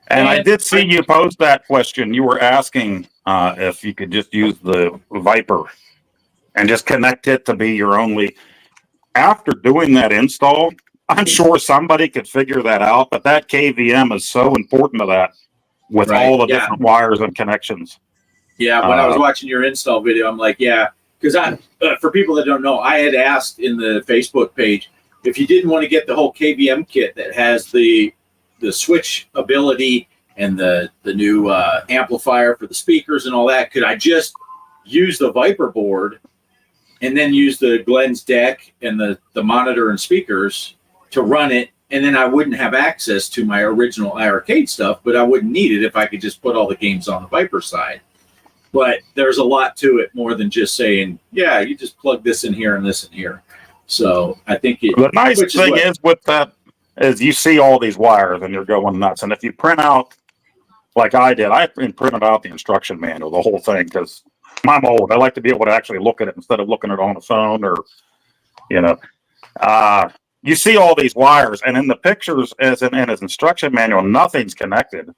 and I did see you pose that question. You were asking if you could just use the Viper and just connect it to be your only. After doing that install, I'm sure somebody could figure that out, but that KVM is so important to that with all the different wires and connections. Yeah, when I was watching your install video, I'm like, yeah, because for people that don't know, I had asked in the Facebook page if you didn't want to get the whole KVM kit that has the switch ability and the new amplifier for the speakers and all that, could I just use the Viper board and then use the Glenn's deck and the monitor and speakers to run it, and then I wouldn't have access to my original iArcade stuff, but I wouldn't need it if I could just put all the games on the Viper side. But there's a lot to it, more than just saying, yeah, you just plug this in here and this in here. So I think the nice thing is with that is you see all these wires and you're going nuts. And if you print out, like I did, I printed out the instruction manual, the whole thing, because I'm old. I like to be able to actually look at it instead of looking at it on the phone or, you see all these wires, and in the pictures, as in his instruction manual, nothing's connected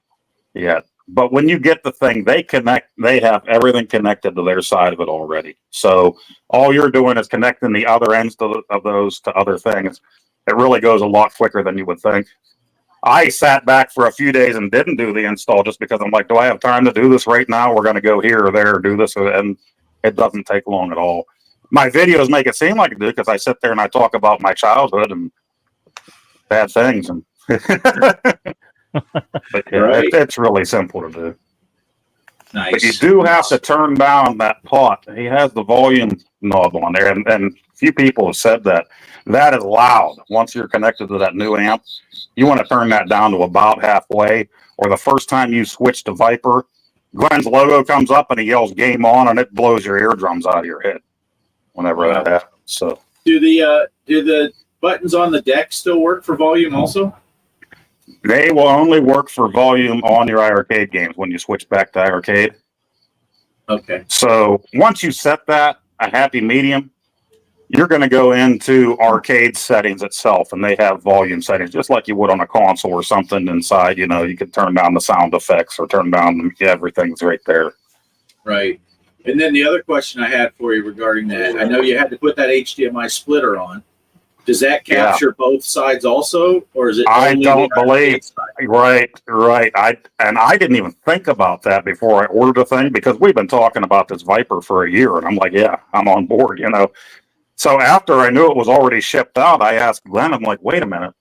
yet. But when you get the thing, they have everything connected to their side of it already. So all you're doing is connecting the other ends of those to other things. It really goes a lot quicker than you would think. I sat back for a few days and didn't do the install just because I'm like, do I have time to do this right now? We're going to go here or there, do this, and it doesn't take long at all. My videos make it seem like it do because I sit there and I talk about my childhood and bad things, and but yeah, it's really simple to do. Nice. But you do have to turn down that pot. He has the volume knob on there, and a few people have said that is loud. Once you're connected to that new amp, you want to turn that down to about halfway, or the first time you switch to Viper, Glenn's logo comes up and he yells "Game On," and it blows your eardrums out of your head whenever that happens. So do the buttons on the deck still work for volume also? They will only work for volume on your iArcade games when you switch back to iArcade. Okay. So once you set that a happy medium, you're going to go into arcade settings itself, and they have volume settings just like you would on a console or something inside. You could turn down the sound effects or turn down everything's right there. Right. And then the other question I had for you regarding that, I know you had to put that HDMI splitter on. Does that capture both sides also, or is it? I don't believe. Right. I didn't even think about that before I ordered the thing, because we've been talking about this Viper for a year, and I'm like, yeah, I'm on board. So after I knew it was already shipped out, I asked Glenn, I'm like, wait a minute,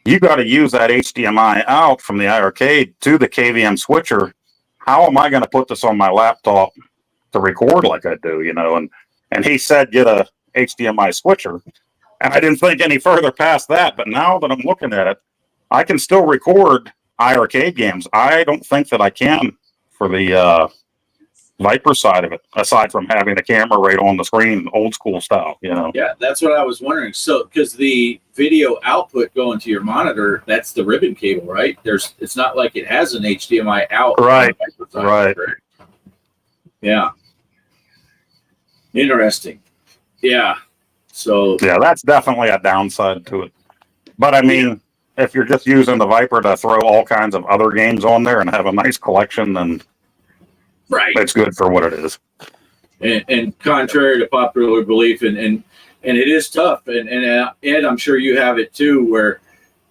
you got to use that HDMI out from the iArcade to the KVM switcher. How am I going to put this on my laptop to record like I do? And he said, get a HDMI switcher. And I didn't think any further past that. But now that I'm looking at it, I can still record iArcade games. I don't think that I can for the Viper side of it, aside from having the camera right on the screen, old school style, Yeah, that's what I was wondering. So, because the video output going to your monitor, that's the ribbon cable, right? It's not like it has an HDMI out. Right. Yeah. Interesting. Yeah. So yeah, that's definitely a downside to it. But I mean, if you're just using the Viper to throw all kinds of other games on there and have a nice collection, then it's good for what it is. And contrary to popular belief, and it is tough. And Ed, I'm sure you have it too, where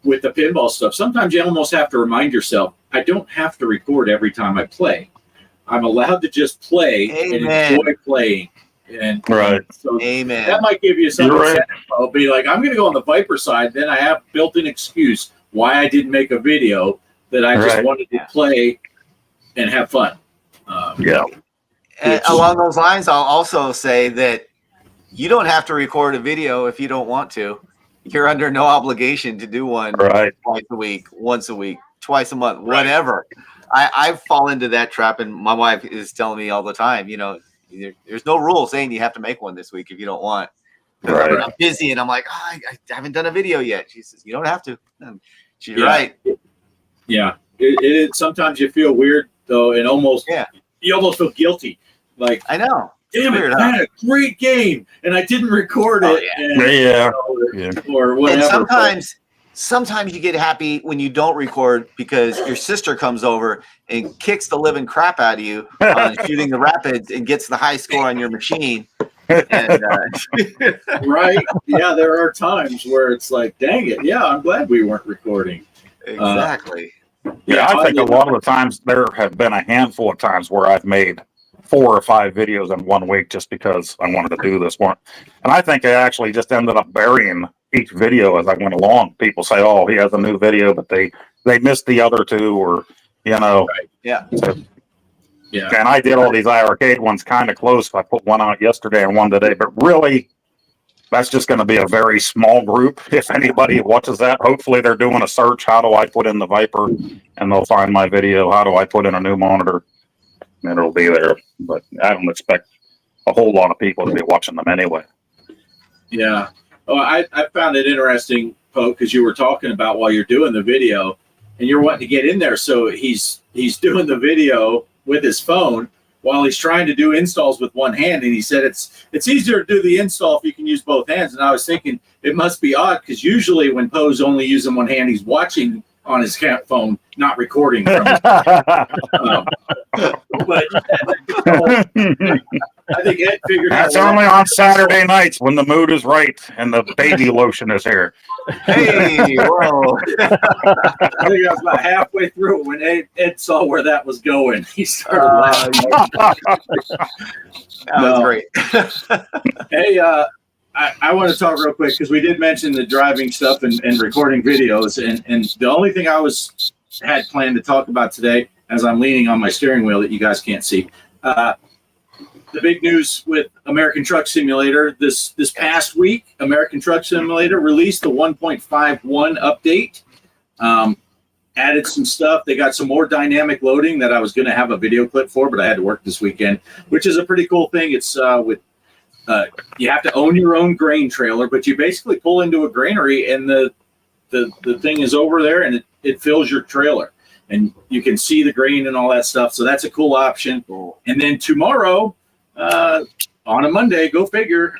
with the pinball stuff, sometimes you almost have to remind yourself, I don't have to record every time I play. I'm allowed to just play and enjoy playing. And so that might give you some incentive. I'll be like, I'm going to go on the Viper side. Then I have built-in excuse why I didn't make a video, that I just wanted to play and have fun. And along those lines, I'll also say that you don't have to record a video if you don't want to. You're under no obligation to do one twice a week, once a week, twice a month, whatever. I fall into that trap, and my wife is telling me all the time, there's no rule saying you have to make one this week if you don't want. I'm busy, and I'm like, I haven't done a video yet. She says, you don't have to. And You're right. Yeah. It sometimes you feel weird though, and you almost feel guilty. Like, I know. Damn it! Weird, I had a great game, and I didn't record it. Or whatever. And sometimes you get happy when you don't record because your sister comes over and kicks the living crap out of you on shooting the rapids and gets the high score on your machine. And, right? Yeah, there are times where it's like, dang it! Yeah, I'm glad we weren't recording. Exactly. I think a lot of the times there have been a handful of times where I've made 4 or 5 videos in 1 week just because I wanted to do this one. And I think I actually just ended up burying each video as I went along. People say, oh, he has a new video, but they missed the other 2, or, Right. Yeah. So, and I did all these iArcade ones kind of close. I put one out yesterday and one today, but really, that's just going to be a very small group. If anybody watches that, hopefully they're doing a search. How do I put in the Viper? And they'll find my video. How do I put in a new monitor? And it'll be there. But I don't expect a whole lot of people to be watching them anyway. Yeah. Oh, I found it interesting, Poe, because you were talking about while you're doing the video, and you're wanting to get in there. So he's doing the video with his phone while he's trying to do installs with one hand, and he said it's easier to do the install if you can use both hands. And I was thinking it must be odd because usually when Poe's only using one hand, he's watching on his phone, not recording from his but I think Ed figured out. That's only on Saturday nights when the mood is right and the baby lotion is here. Hey, whoa. I think I was about halfway through when Ed saw where that was going. He started laughing. That was great. Hey, I want to talk real quick because we did mention the driving stuff and recording videos, and the only thing I had planned to talk about today, as I'm leaning on my steering wheel that you guys can't see, the big news with American Truck Simulator this past week. American Truck Simulator released the 1.51 update. Added some stuff. They got some more dynamic loading that I was going to have a video clip for, but I had to work this weekend, which is a pretty cool thing. It's with you have to own your own grain trailer, but you basically pull into a granary and the thing is over there and it fills your trailer and you can see the grain and all that stuff. So that's a cool option. Cool. And then tomorrow, on a Monday, go figure,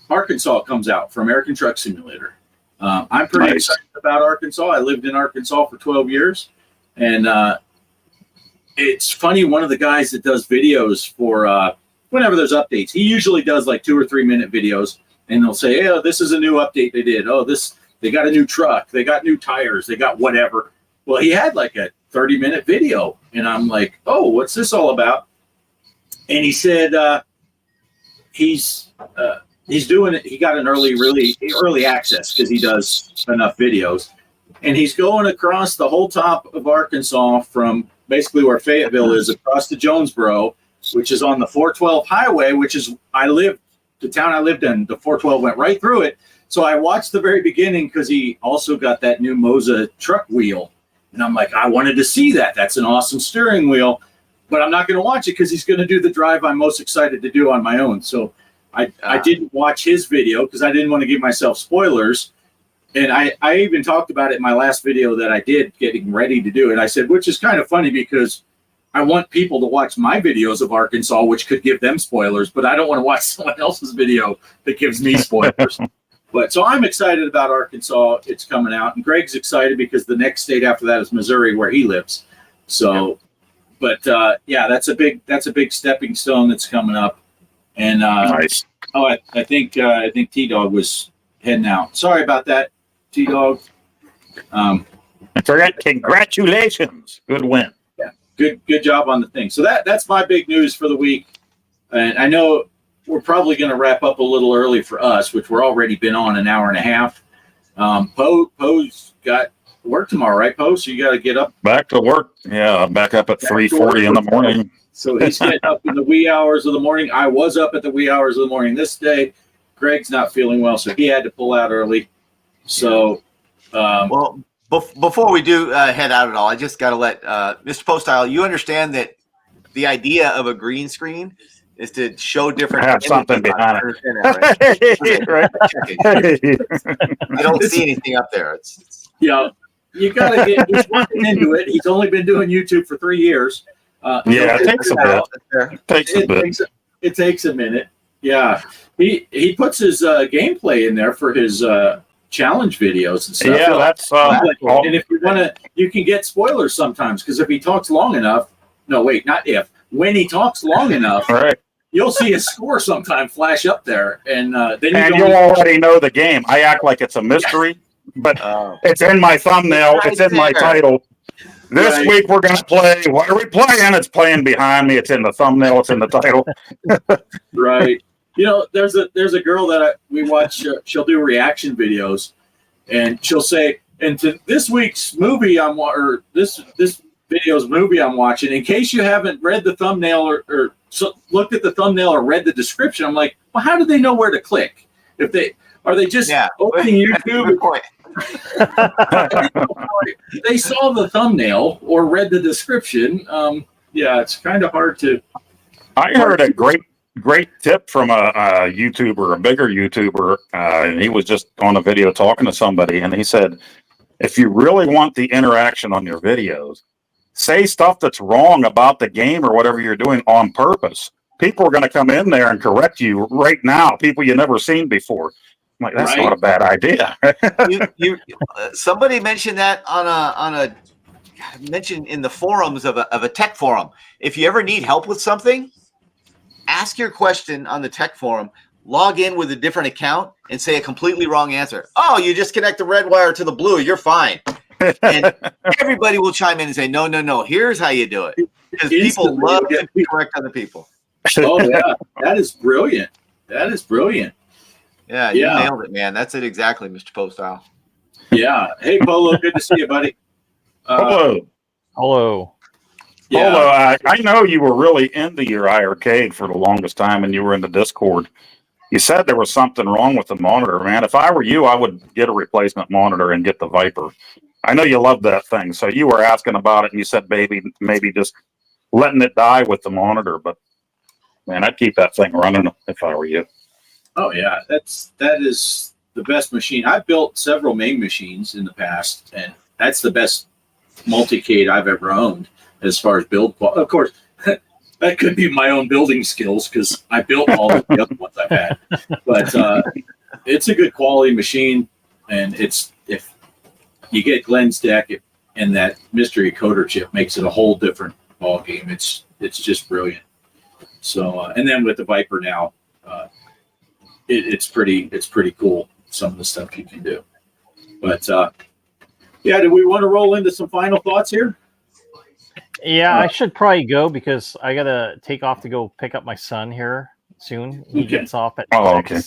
Arkansas comes out for American Truck Simulator. I'm pretty excited about Arkansas. I lived in Arkansas for 12 years. And it's funny, one of the guys that does videos for whenever there's updates, he usually does like 2 or 3 minute videos, and they'll say, "Oh, this is a new update they did. Oh, they got a new truck, they got new tires, they got whatever." Well, he had like a 30-minute video, and I'm like, "Oh, what's this all about?" And he said he's doing it. He got an early access because he does enough videos, and he's going across the whole top of Arkansas from basically where Fayetteville is across to Jonesboro, which is on the 412 highway, which is the town I lived in, the 412 went right through it. So I watched the very beginning because he also got that new Moza truck wheel. And I'm like, I wanted to see that. That's an awesome steering wheel, but I'm not going to watch it because he's going to do the drive I'm most excited to do on my own. So I didn't watch his video because I didn't want to give myself spoilers. And I even talked about it in my last video that I did getting ready to do it. I said, which is kind of funny because I want people to watch my videos of Arkansas, which could give them spoilers, but I don't want to watch someone else's video that gives me spoilers. But so I'm excited about Arkansas. It's coming out, and Greg's excited because the next state after that is Missouri, where he lives. So, but that's a big stepping stone that's coming up. And Nice. Oh, I think T-Dog was heading out. Sorry about that, T-Dog. Congratulations. Good win. Good job on the thing. So that's my big news for the week. And I know we're probably going to wrap up a little early for us, which we're already been on an hour and a half. Poe's got work tomorrow, right, Poe? So you got to get up. Back to work. Yeah, I'm back up at 3:40 in the morning. So he's getting up in the wee hours of the morning. I was up at the wee hours of the morning this day. Greg's not feeling well, so he had to pull out early. So, well, before we do head out at all, I just got to let Mr. Postile, you understand that the idea of a green screen is to show different. Have something behind it. Right? I don't see anything up there. It's yeah. you gotta get. He's working into it. He's only been doing YouTube for 3 years. It takes a bit. It takes a minute. Yeah, he puts his gameplay in there for his challenge videos and stuff. Yeah, that's and if you want to, you can get spoilers sometimes because if he talks long enough. No, wait, not if. When he talks long enough, right. You'll see a score sometime flash up there, and then you already know the game. I act like it's a mystery, but it's in my thumbnail. It's in my title. This week we're going to play. What are we playing? It's playing behind me. It's in the thumbnail. It's in the title. Right. You know, there's a girl that we watch. She'll do reaction videos, and she'll say, "And to this week's movie or this video's movie I'm watching. In case you haven't read the thumbnail or looked at the thumbnail or read the description, I'm like, well, how do they know where to click? Are they just opening YouTube? They saw the thumbnail or read the description. It's kind of hard to. I heard a great tip from a YouTuber, a bigger YouTuber, and he was just on a video talking to somebody, and he said, if you really want the interaction on your videos, say stuff that's wrong about the game or whatever you're doing on purpose. People are going to come in there and correct you right now. People you never seen before. I'm like, that's not a bad idea. Somebody mentioned that on a mentioned in the forums of a tech forum. If you ever need help with something, ask your question on the tech forum. Log in with a different account and say a completely wrong answer. Oh, you just connect the red wire to the blue. You're fine. And everybody will chime in and say, no, here's how you do it. Because people love to correct other people. Oh, yeah. That is brilliant. Yeah, you nailed it, man. That's it exactly, Mr. Postile. Yeah. Hey, Polo, good to see you, buddy. Hello. Yeah. Polo, I know you were really into your iArcade for the longest time, and you were in the Discord. You said there was something wrong with the monitor, man. If I were you, I would get a replacement monitor and get the Viper. I know you love that thing, so you were asking about it, and you said maybe just letting it die with the monitor. But man, I'd keep that thing running if I were you. Oh yeah, that is the best machine. I've built several main machines in the past, and that's the best multicade I've ever owned as far as build quality. Of course, that could be my own building skills because I built all of the other ones I've had. But it's a good quality machine, and if you get Glenn's deck and that mystery coder chip makes it a whole different ball game. It's just brilliant. So and then with the Viper now, it's pretty cool. Some of the stuff you can do. But do we want to roll into some final thoughts here? Yeah, I should probably go because I gotta take off to go pick up my son here soon. He gets off at 6. Okay.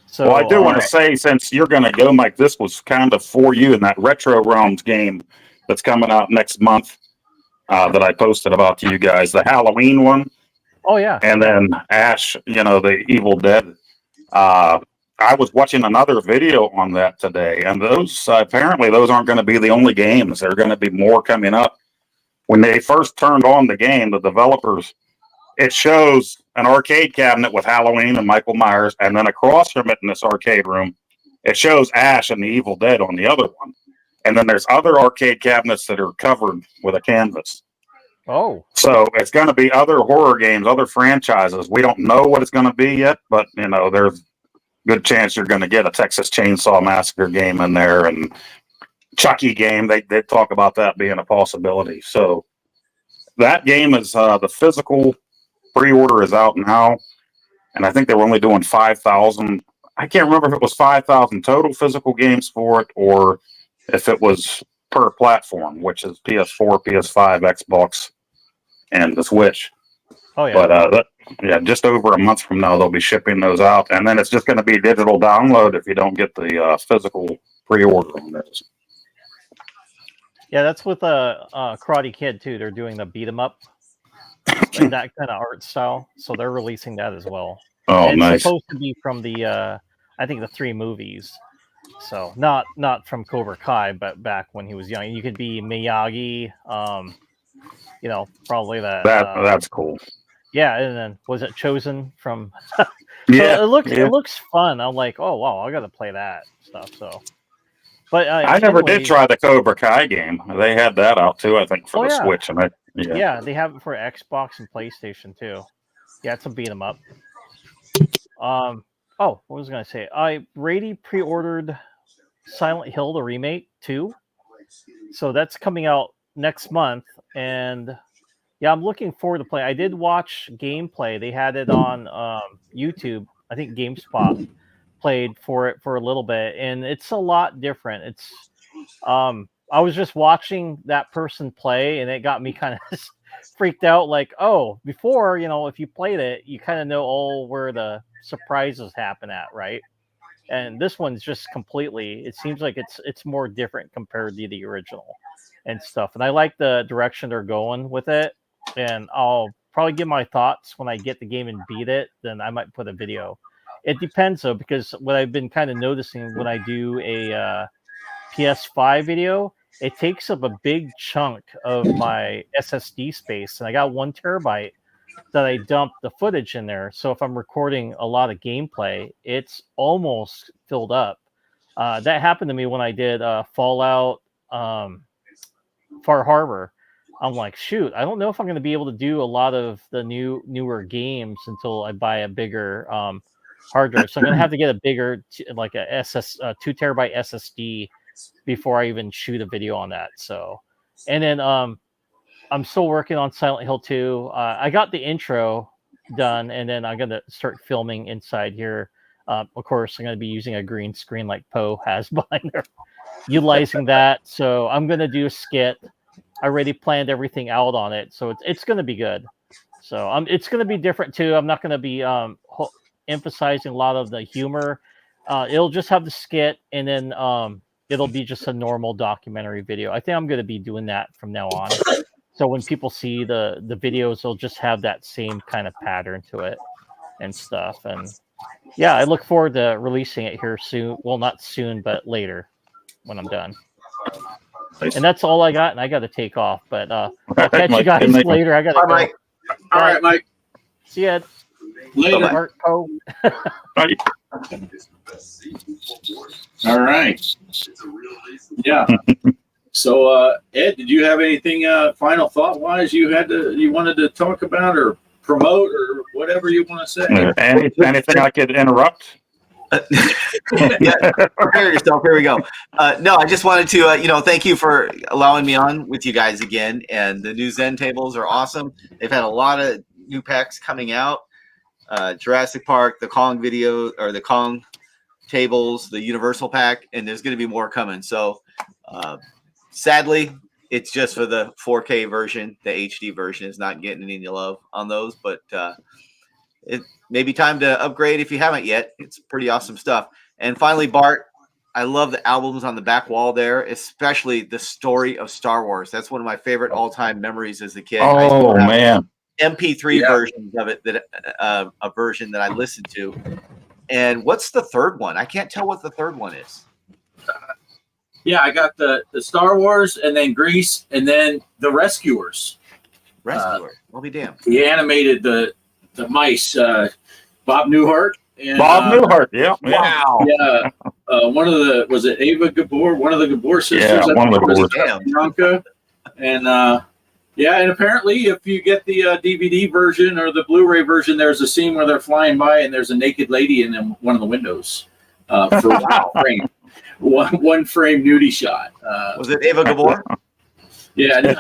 So, I do want to say, since you're going to go, Mike, this was kind of for you in that Retro Realms game that's coming out next month that I posted about to you guys, the Halloween one. Oh, yeah. And then Ash, the Evil Dead. I was watching another video on that today, and those apparently those aren't going to be the only games. There are going to be more coming up. When they first turned on the game, the developers, it shows an arcade cabinet with Halloween and Michael Myers, and then across from it in this arcade room, it shows Ash and the Evil Dead on the other one. And then there's other arcade cabinets that are covered with a canvas. Oh. So it's going to be other horror games, other franchises. We don't know what it's going to be yet, but, there's a good chance you're going to get a Texas Chainsaw Massacre game in there, and Chucky game. They talk about that being a possibility. So that game is the physical pre-order is out now, and I think they were only doing 5,000. I can't remember if it was 5,000 total physical games for it or if it was per platform, which is PS4, PS5, Xbox, and the Switch. Oh yeah. But just over a month from now they'll be shipping those out, and then it's just going to be digital download if you don't get the physical pre-order on those. Yeah, that's with Karate Kid too. They're doing the beat 'em up. Like that kind of art style, so they're releasing that as well. Oh, and nice. It's supposed to be from the, I think the 3 movies. So not from Cobra Kai, but back when he was young. You could be Miyagi. Probably that. That's cool. Yeah, and then was it Chosen from? Yeah, it looks fun. I'm like, oh wow, I got to play that stuff. So But I never anyway, did try the Cobra Kai game. They had that out too, I think, for the yeah. Switch. And Yeah, they have it for Xbox and PlayStation too. Yeah, it's a beat 'em up. Oh, what was I gonna say? I already pre-ordered Silent Hill the remake 2. So that's coming out next month, and yeah, I'm looking forward to play. I did watch gameplay. They had it on YouTube. I think GameSpot played for it for a little bit, and it's a lot different. It's I was just watching that person play, and it got me kind of freaked out. Like, oh, before, if you played it, you kind of know all where the surprises happen at, right? And this one's just completely. It seems like it's more different compared to the original and stuff. And I like the direction they're going with it. And I'll probably give my thoughts when I get the game and beat it. Then I might put a video. It depends though, because what I've been kind of noticing when I do a PS5 video, it takes up a big chunk of my SSD space, and I got 1 terabyte that I dump the footage in there. So if I'm recording a lot of gameplay, it's almost filled up. That happened to me when I did Fallout Far Harbor. I'm like, shoot, I don't know if I'm going to be able to do a lot of the newer games until I buy a bigger hard drive. So I'm going to have to get a bigger, like a 2 terabyte SSD before I even shoot a video on that. So, and then I'm still working on Silent Hill 2. I got the intro done, and then I'm going to start filming inside here. Of course, I'm going to be using a green screen like Poe has behind there, utilizing that. So I'm going to do a skit. I already planned everything out on it, so it's going to be good. So it's going to be different too. I'm not going to be emphasizing a lot of the humor. It'll just have the skit, and then it'll be just a normal documentary video. I think I'm going to be doing that from now on. So when people see the videos, they'll just have that same kind of pattern to it and stuff. And yeah, I look forward to releasing it here soon. Well, not soon, but later when I'm done. Nice. And that's all I got, and I got to take off. But I'll catch you guys later. I got to go. Mike. All right, Mike. See ya. Later. Mark. Oh. Bye. All right. Yeah. So, Ed, did you have anything final thought-wise you wanted to talk about or promote or whatever you want to say? Anything I could interrupt? Yeah, prepare yourself. Here we go. No, I just wanted to, thank you for allowing me on with you guys again. And the new Zen tables are awesome. They've had a lot of new packs coming out. Jurassic Park, the Kong video, or the Kong tables, the Universal pack, and there's going to be more coming. So, sadly, it's just for the 4K version. The HD version is not getting any love on those, but it may be time to upgrade if you haven't yet. It's pretty awesome stuff. And finally, Bart, I love the albums on the back wall there, especially the story of Star Wars. That's one of my favorite all-time memories as a kid. Oh, man. MP3 versions of it, that a version that I listened to. And what's the third one? I can't tell what the third one is. Yeah, I got the Star Wars, and then Grease, and then the Rescuers. I'll be damned. He animated the mice, Bob Newhart. And, Bob Newhart, yeah. Wow. Yeah. One of the, was it Ava Gabor? One of the Gabor sisters. Yeah, one of the Gabor. Bianca. And yeah, and apparently if you get the DVD version or the Blu-ray version, there's a scene where they're flying by and there's a naked lady in one of the windows for one frame. One frame nudie shot. Was it Ava Gabor? Yeah.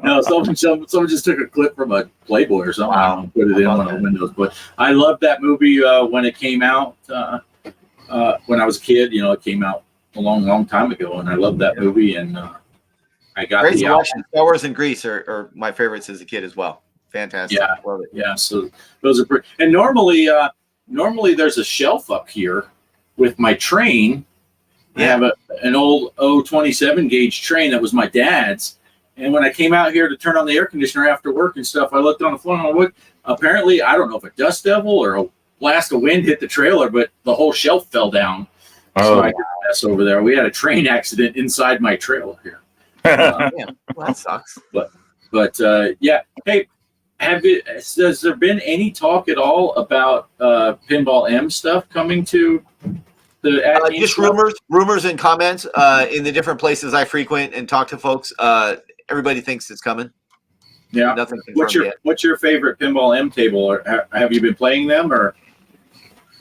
No, someone just took a clip from a Playboy or something and put it in one of the windows. But I loved that movie when it came out. When I was a kid, it came out a long time ago, and I loved that movie. And I got Great the selection. Star Wars and Grease are my favorites as a kid as well. Fantastic. Yeah, love it. Yeah. So those are pretty. And normally there's a shelf up here with my train. I have an old 027 gauge train that was my dad's. And when I came out here to turn on the air conditioner after work and stuff, I looked on the floor and I looked. Apparently, I don't know if a dust devil or a blast of wind hit the trailer, but the whole shelf fell down. So I got a mess over there. We had a train accident inside my trailer here. Well, that sucks. But yeah. Hey, has there been any talk at all about Pinball M stuff coming to Just rumors and comments in the different places I frequent and talk to folks. Everybody thinks it's coming. Yeah. Nothing confirmed yet. What's your favorite pinball M table? Or have you been playing them or?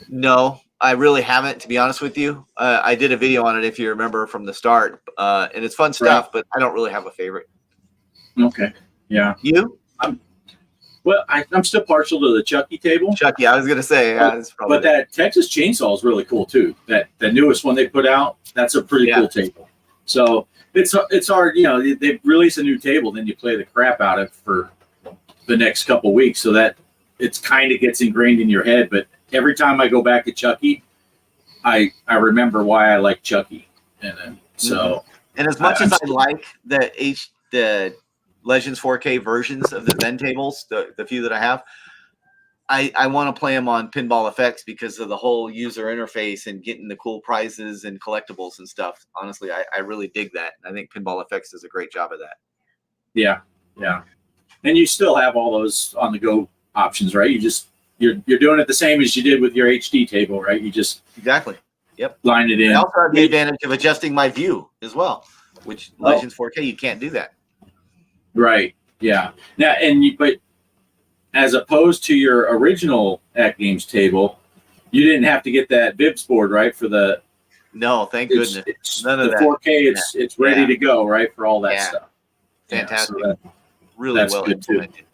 No, I really haven't, to be honest with you. I did a video on it, if you remember, from the start, and it's fun stuff, but I don't really have a favorite. Okay. Yeah. You? I'm still partial to the Chucky table. Chucky, I was going to say. Yeah, but that Texas Chainsaw is really cool, too. The newest one they put out, that's a pretty cool table. So it's hard, they release a new table, then you play the crap out of it for the next couple weeks, so that it's kind of gets ingrained in your head. But every time I go back to Chucky, I remember why I like Chucky. And as much as I like the Legends 4K versions of the Zen tables, the few that I have, I want to play them on Pinball Effects because of the whole user interface and getting the cool prizes and collectibles and stuff. Honestly, I really dig that. I think Pinball Effects does a great job of that. Yeah. And you still have all those on the go options, right? You're doing it the same as you did with your HD table, right? You just exactly. Yep. Line it in. I also have the advantage of adjusting my view as well, which Legends 4K you can't do that. Right. Yeah. Now, but as opposed to your original At Games table, you didn't have to get that Bibs board, right? For the thank goodness. None of that. 4K, it's ready to go, right? For all that stuff. Fantastic. So really that's well good implemented. Too.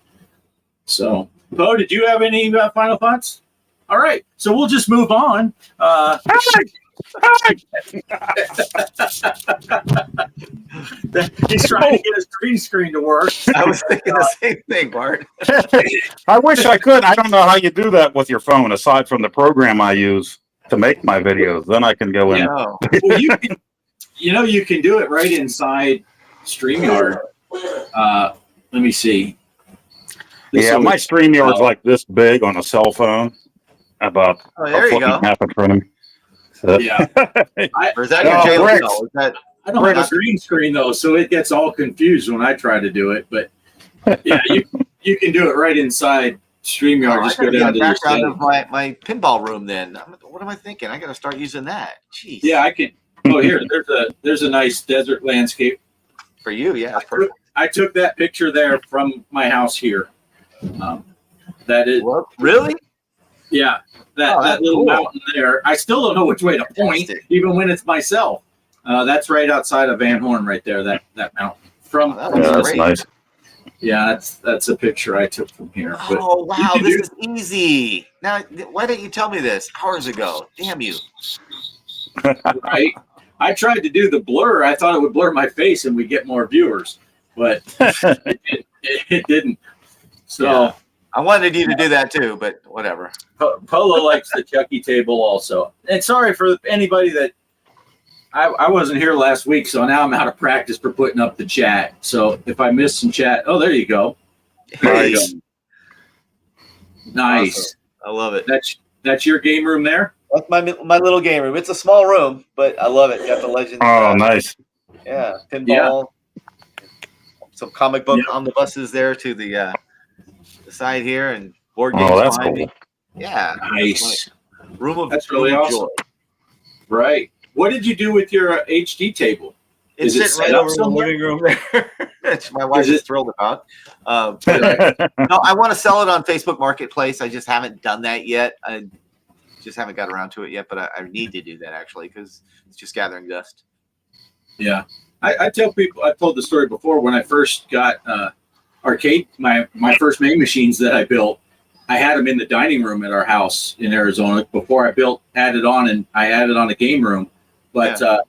So, Bo, did you have any final thoughts? All right, so we'll just move on. He's trying to get his green screen to work. I was thinking the same thing, Bart. I wish I could. I don't know how you do that with your phone, aside from the program I use to make my videos. Then I can go in. Well, you can do it right inside StreamYard. Let me see. My StreamYard's like this big on a cell phone, about there you go. half in front of me. So. Yeah. Or is that your JLL? I don't have a green screen though, so it gets all confused when I try to do it. But yeah, you can do it right inside StreamYard. Just go down to the background of my pinball room. Then what am I thinking? I got to start using that. Jeez. Yeah, I can. Oh, here, there's a nice desert landscape for you. Yeah, I took that picture there from my house here. That is really. Yeah, that little mountain there. I still don't know which way to point, even when it's myself. That's right outside of Van Horn, right there. That mountain. That's nice. Yeah, that's a picture I took from here. But wow, this is easy. Now, why didn't you tell me this hours ago? Damn you! Right. I tried to do the blur. I thought it would blur my face and we'd get more viewers, but it didn't. So I wanted you to do that too, but whatever. Polo likes the Chucky table also. And sorry for anybody that I wasn't here last week, so now I'm out of practice for putting up the chat. So if I missed some chat, there you go. Nice. Nice. Awesome. I love it. That's your game room there? That's my little game room. It's a small room, but I love it. You got the Legends. Oh, nice. Yeah, pinball. Yeah. Some comic book omnibuses there to the side here, and board games behind me. Yeah, nice. Room of really awesome. Joy. Right. What did you do with your HD table? It's sitting right over in the living room there. My wife is thrilled about. No, I want to sell it on Facebook Marketplace. I just haven't done that yet. I just haven't got around to it yet, but I need to do that actually because it's just gathering dust. Yeah, I tell people. I told the story before when I first got arcade. My first main machines that I built. I had them in the dining room at our house in Arizona before I added on a game room. But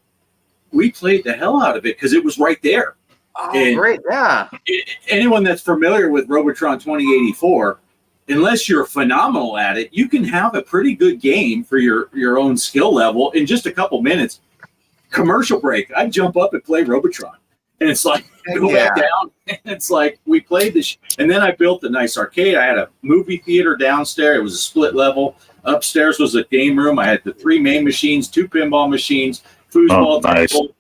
we played the hell out of it because it was right there. Oh, and great. Yeah. Anyone that's familiar with Robotron 2084, unless you're phenomenal at it, you can have a pretty good game for your own skill level in just a couple minutes. Commercial break. I'd jump up and play Robotron. And it's like, go back down. And it's like, we played this. And then I built a nice arcade. I had a movie theater downstairs. It was a split level. Upstairs was a game room. I had the 3 main machines, 2 pinball machines, foosball table,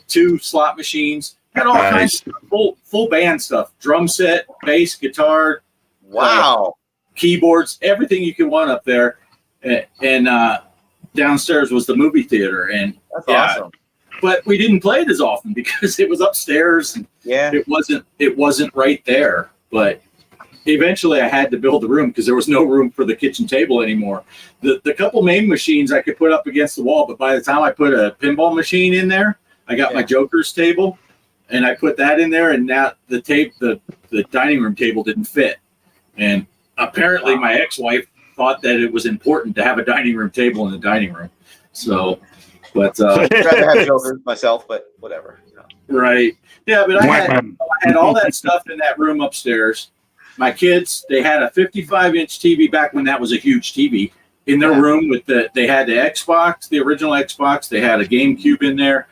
2 slot machines. Had all kinds of full band stuff. Drum set, bass, guitar. Wow. Keyboards, everything you could want up there. And downstairs was the movie theater, and That's awesome. But we didn't play it as often because it was upstairs, and it wasn't right there. But eventually, I had to build a room because there was no room for the kitchen table anymore. The couple main machines I could put up against the wall, but by the time I put a pinball machine in there, I got my Joker's table, and I put that in there, and now the dining room table didn't fit. And apparently, my ex-wife thought that it was important to have a dining room table in the dining room. I tried to have Jokers myself, but whatever. Right. Yeah, but I had all that stuff in that room upstairs. My kids, they had a 55-inch TV back when that was a huge TV in their room they had the Xbox, the original Xbox. They had a GameCube in there.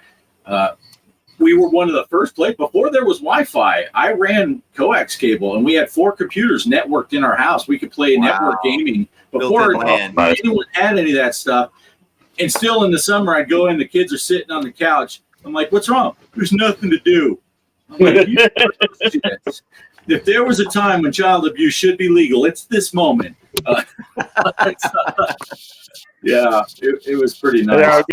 We were one of the first before there was Wi-Fi. I ran coax cable, and we had 4 computers networked in our house. We could play network gaming before anyone had any of that stuff. And still in the summer, I'd go in, the kids are sitting on the couch. I'm like, what's wrong? There's nothing to do. I'm like, if there was a time when child abuse should be legal, it's this moment. It was pretty nice.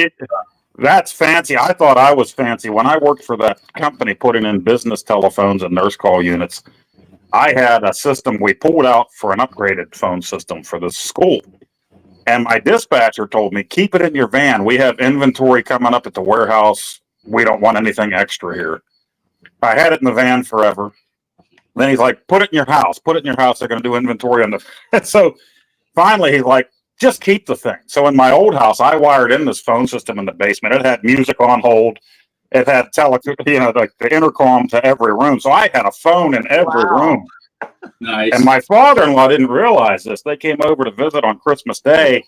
That's fancy. I thought I was fancy. When I worked for that company putting in business telephones and nurse call units, I had a system we pulled out for an upgraded phone system for the school. And my dispatcher told me, keep it in your van. We have inventory coming up at the warehouse. We don't want anything extra here. I had it in the van forever. Then he's like, put it in your house. Put it in your house. They're going to do inventory on the. So finally, he's like, just keep the thing. So in my old house, I wired in this phone system in the basement. It had music on hold. It had like the intercom to every room. So I had a phone in every room. Nice. And my father-in-law didn't realize this. They came over to visit on Christmas Day,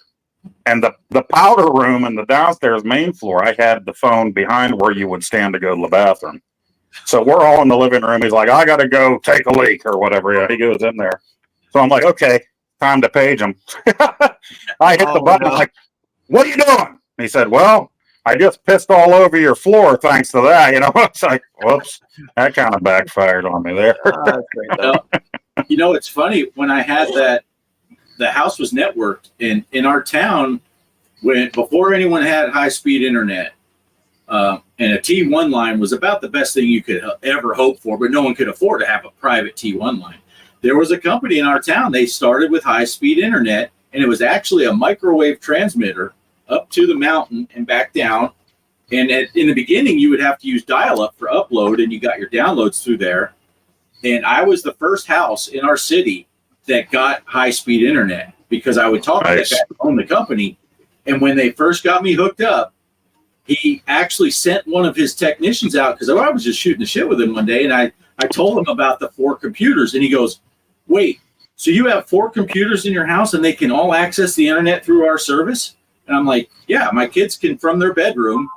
and the powder room and the downstairs main floor, I had the phone behind where you would stand to go to the bathroom. So we're all in the living room. He's like, I got to go take a leak or whatever. Yeah, he goes in there. So I'm like, okay, time to page him. I hit the button. Like, what are you doing? He said, well, I just pissed all over your floor thanks to that. It's like, whoops, that kind of backfired on me there. It's funny. When I had that, the house was networked in our town before anyone had high-speed internet. And a T1 line was about the best thing you could ever hope for, but no one could afford to have a private T1 line. There was a company in our town. They started with high-speed internet, and it was actually a microwave transmitter up to the mountain and back down. And in the beginning, you would have to use dial-up for upload, and you got your downloads through there. And I was the first house in our city that got high-speed internet because I would talk to that guy who owned the company. And when they first got me hooked up, he actually sent one of his technicians out because I was just shooting the shit with him one day. And I told him about the 4 computers. And he goes, wait, so you have 4 computers in your house and they can all access the internet through our service? And I'm like, yeah, my kids can, from their bedroom,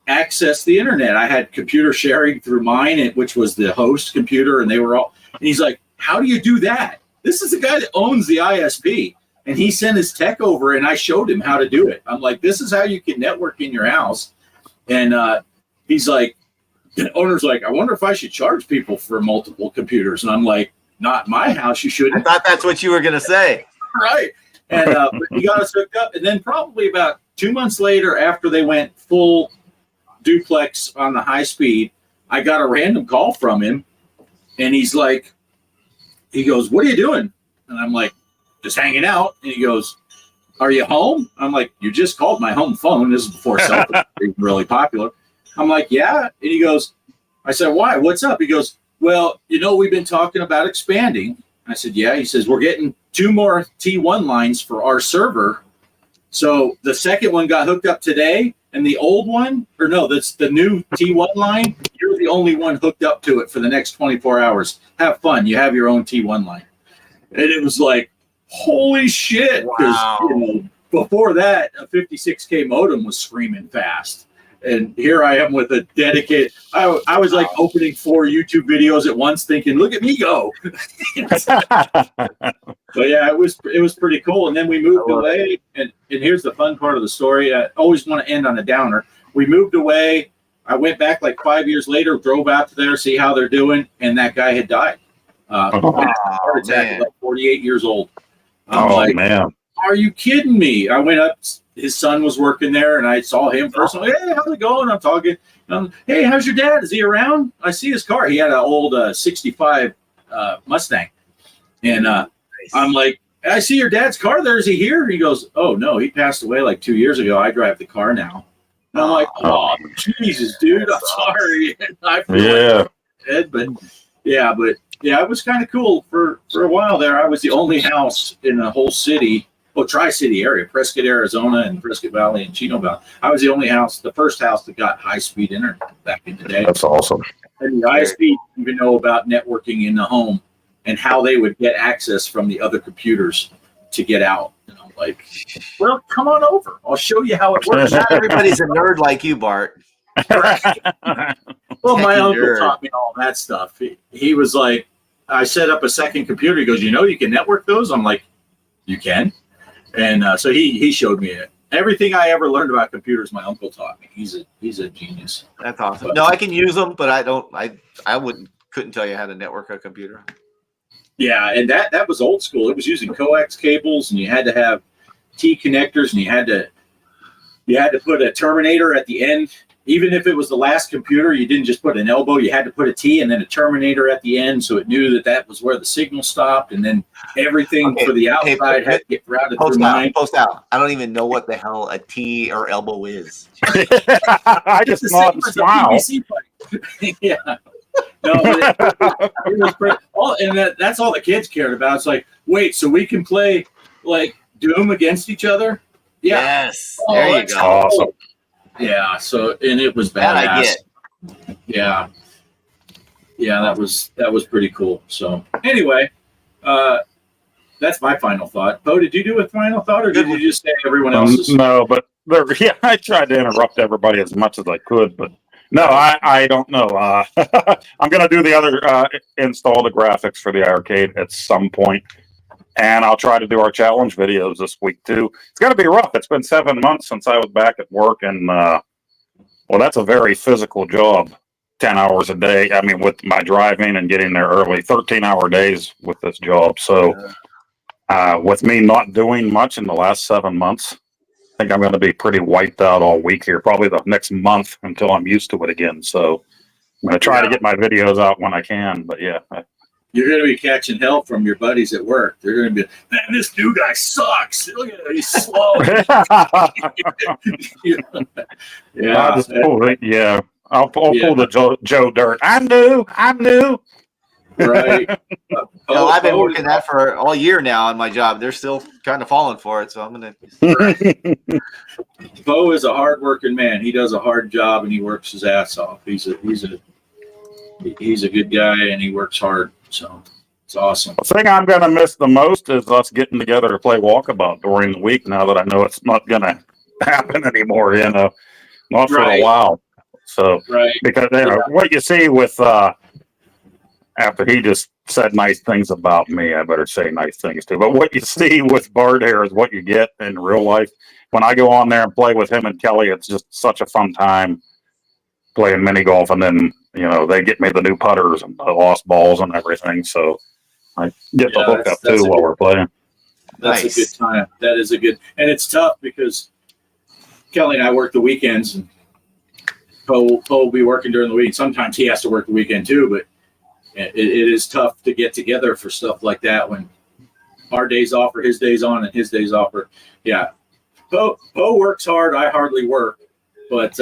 access the internet. I had computer sharing through mine, which was the host computer, and they were all, and he's like, how do you do that? This is the guy that owns the ISP. And he sent his tech over, and I showed him how to do it. I'm like, this is how you can network in your house. And he's like, the owner's like, I wonder if I should charge people for multiple computers. And I'm like, not my house, you shouldn't. I thought that's what you were going to say. Right. And he got us hooked up. And then probably about 2 months later, after they went full duplex on the high speed, I got a random call from him. And he goes, what are you doing? And I'm like, just hanging out. And he goes, are you home? I'm like, you just called my home phone. This is before cell phones were really popular. I'm like, yeah. And he goes, I said, why? What's up? He goes, well, we've been talking about expanding. I said, yeah. He says, we're getting 2 more T1 lines for our server. So the second one got hooked up today, and the old one, or no, that's the new T1 line. You're the only one hooked up to it for the next 24 hours. Have fun. You have your own T1 line. And it was like, holy shit. Wow. Before that, a 56K modem was screaming fast. And here I am with a dedicated, I was like opening 4 YouTube videos at once thinking, look at me go. But yeah, it was pretty cool. And then we moved away. And here's the fun part of the story. I always want to end on a downer. We moved away. I went back like 5 years later, drove out to there, see how they're doing. And that guy had died. Heart attack, like 48 years old. I'm like, man, are you kidding me? I went up. his son was working there, and I saw him personally. Hey, how's it going? I'm talking. Hey, how's your dad? Is he around? I see his car. He had an old 65 Mustang. And I'm like, I see your dad's car there. Is he here? He goes, oh, no, he passed away like 2 years ago. I drive the car now. And I'm like, oh, Jesus, dude, I'm sorry. I feel like but it was kind of cool. For a while there, I was the only house in the whole city, Tri-City area, Prescott, Arizona, and Prescott Valley and Chino Valley. I was the only house, the first house that got high-speed internet back in the day. That's awesome. And the ISP didn't even know about networking in the home and how they would get access from the other computers to get out. And I'm like, well, come on over. I'll show you how it works. Not everybody's a nerd like you, Bart. Well, my uncle taught me all that stuff. He was like, I set up a second computer. He goes, you can network those? I'm like, you can? And so he showed me it. Everything I ever learned about computers, my uncle taught me. He's a genius. That's awesome. No, I can use them, but I couldn't tell you how to network a computer. Yeah, and that was old school. It was using coax cables, and you had to have T connectors, and you had to put a terminator at the end. Even if it was the last computer, you didn't just put an elbow. You had to put a T and then a terminator at the end, so it knew that was where the signal stopped, and then everything for the outside had to get routed through mine. Post out. I don't even know what the hell a T or elbow is. I just nod and smile. Yeah. No, it was pretty, and that's all the kids cared about. It's like, wait, so we can play like Doom against each other? Yeah. Yes. There you go. Awesome. Yeah. So, and it was badass. That I get. Yeah. Yeah, that was pretty cool. So anyway, that's my final thought. Poe, did you do a final thought, or did you just say everyone else's? No, but I tried to interrupt everybody as much as I could, but no, I don't know. I'm going to do the other install the graphics for the arcade at some point, and I'll try to do our challenge videos this week too. It's going to be rough. It's been 7 months since I was back at work, and well, that's a very physical job. 10 hours a day. I mean, with my driving and getting there early, 13-hour days with this job. So, with me not doing much in the last 7 months, I think I'm going to be pretty wiped out all week here, probably the next month until I'm used to it again. So I'm going to try to get my videos out when I can, but yeah. You're going to be catching hell from your buddies at work. They're going to be, man, this new guy sucks. Look at him, he's slow. Yeah. I'll pull the Joe Dirt. I'm new. Right. I've been working that for all year now on my job. They're still kind of falling for it, so I'm gonna. Bo is a hard-working man. He does a hard job and he works his ass off. He's a good guy and he works hard. So it's awesome. The thing I'm gonna miss the most is us getting together to play walkabout during the week. Now that I know it's not gonna happen anymore, not for a while. So because what you see with after he just said nice things about me, I better say nice things too. But what you see with Bart here is what you get in real life. When I go on there and play with him and Kelly, it's just such a fun time playing mini golf. And then, they get me the new putters and the lost balls and everything. So I get the hook up too while we're playing. That's a good time. That is a good, and it's tough because Kelly and I work the weekends, and Poe will be working during the week. Sometimes he has to work the weekend too, but it is tough to get together for stuff like that when our days off or his days on and his days off. Poe works hard. I hardly work, but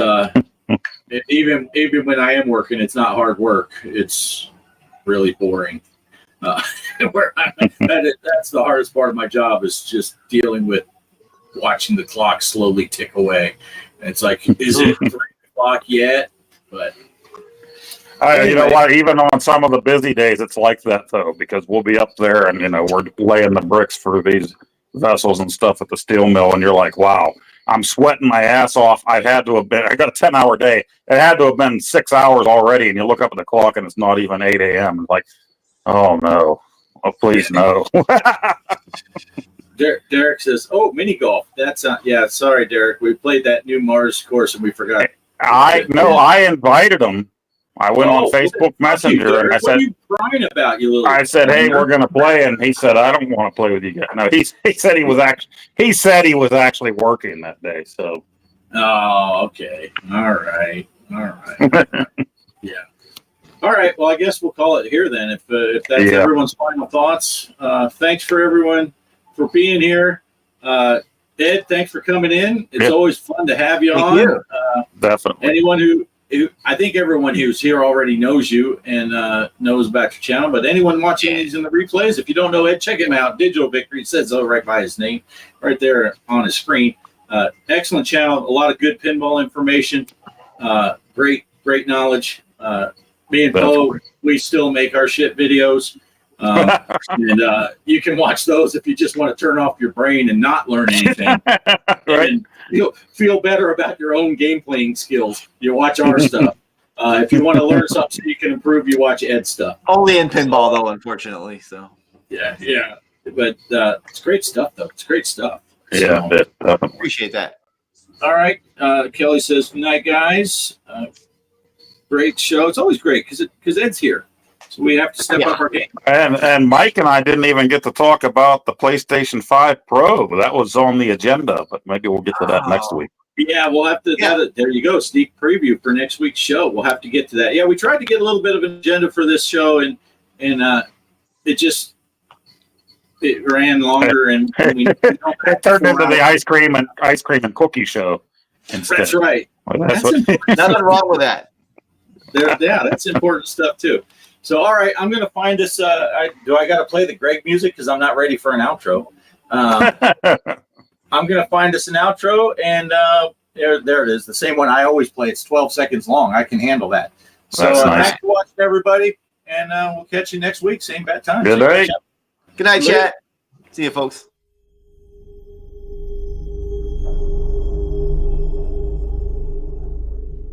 even when I am working, it's not hard work. It's really boring. That's the hardest part of my job is just dealing with watching the clock slowly tick away. And it's like, is it 3 o'clock yet? But you know what? Even on some of the busy days, it's like that though, because we'll be up there and we're laying the bricks for these vessels and stuff at the steel mill, and you're like, wow, I'm sweating my ass off. I got a 10-hour day. It had to have been 6 hours already, and you look up at the clock and it's not even 8 a.m. It's like, oh no, please no. Derek says, "Oh, mini golf. That's sorry, Derek. We played that new Mars course and we forgot." I invited him. I went on Facebook Messenger and I what said, are you crying about, you little? I said, hey, we're going to play. And he said, I don't want to play with you guys. No, he said he was actually working that day. So. Oh, okay. All right. Yeah. All right. Well, I guess we'll call it here then. If that's everyone's final thoughts. Thanks for everyone for being here. Ed, thanks for coming in. It's always fun to have you on. You. Definitely. Anyone who I think everyone who's here already knows you and knows about your channel. But anyone watching these in the replays, if you don't know Ed, check him out. Digital Victory, it says so right by his name, right there on his screen. Excellent channel, a lot of good pinball information, great knowledge. Me and Bo, we still make our shit videos, and you can watch those if you just want to turn off your brain and not learn anything. Right. And you'll feel better about your own game playing skills. You watch our stuff. If you want to learn something so you can improve, you watch Ed's stuff. Only in pinball, though, unfortunately. So yeah. But it's great stuff, though. It's great stuff. Yeah, appreciate that. All right. Kelly says, good night, guys. Great show. It's always great because Ed's here. So we have to step up our game. And Mike and I didn't even get to talk about the PlayStation 5 Pro. That was on the agenda, but maybe we'll get to that next week. Yeah, we'll have to. There you go. Sneak preview for next week's show. We'll have to get to that. Yeah, we tried to get a little bit of an agenda for this show, and it ran longer, and it turned into the ice cream and cookie show instead. That's right. Well, nothing wrong with that. That's important stuff too. So, all right, I'm going to find this. I got to play the Greg music because I'm not ready for an outro. I'm going to find us an outro, and there it is. The same one I always play. It's 12 seconds long. I can handle that. So, nice. Thanks for watching, everybody, and we'll catch you next week. Same bad time. Good night. Good night, chat. See you, folks.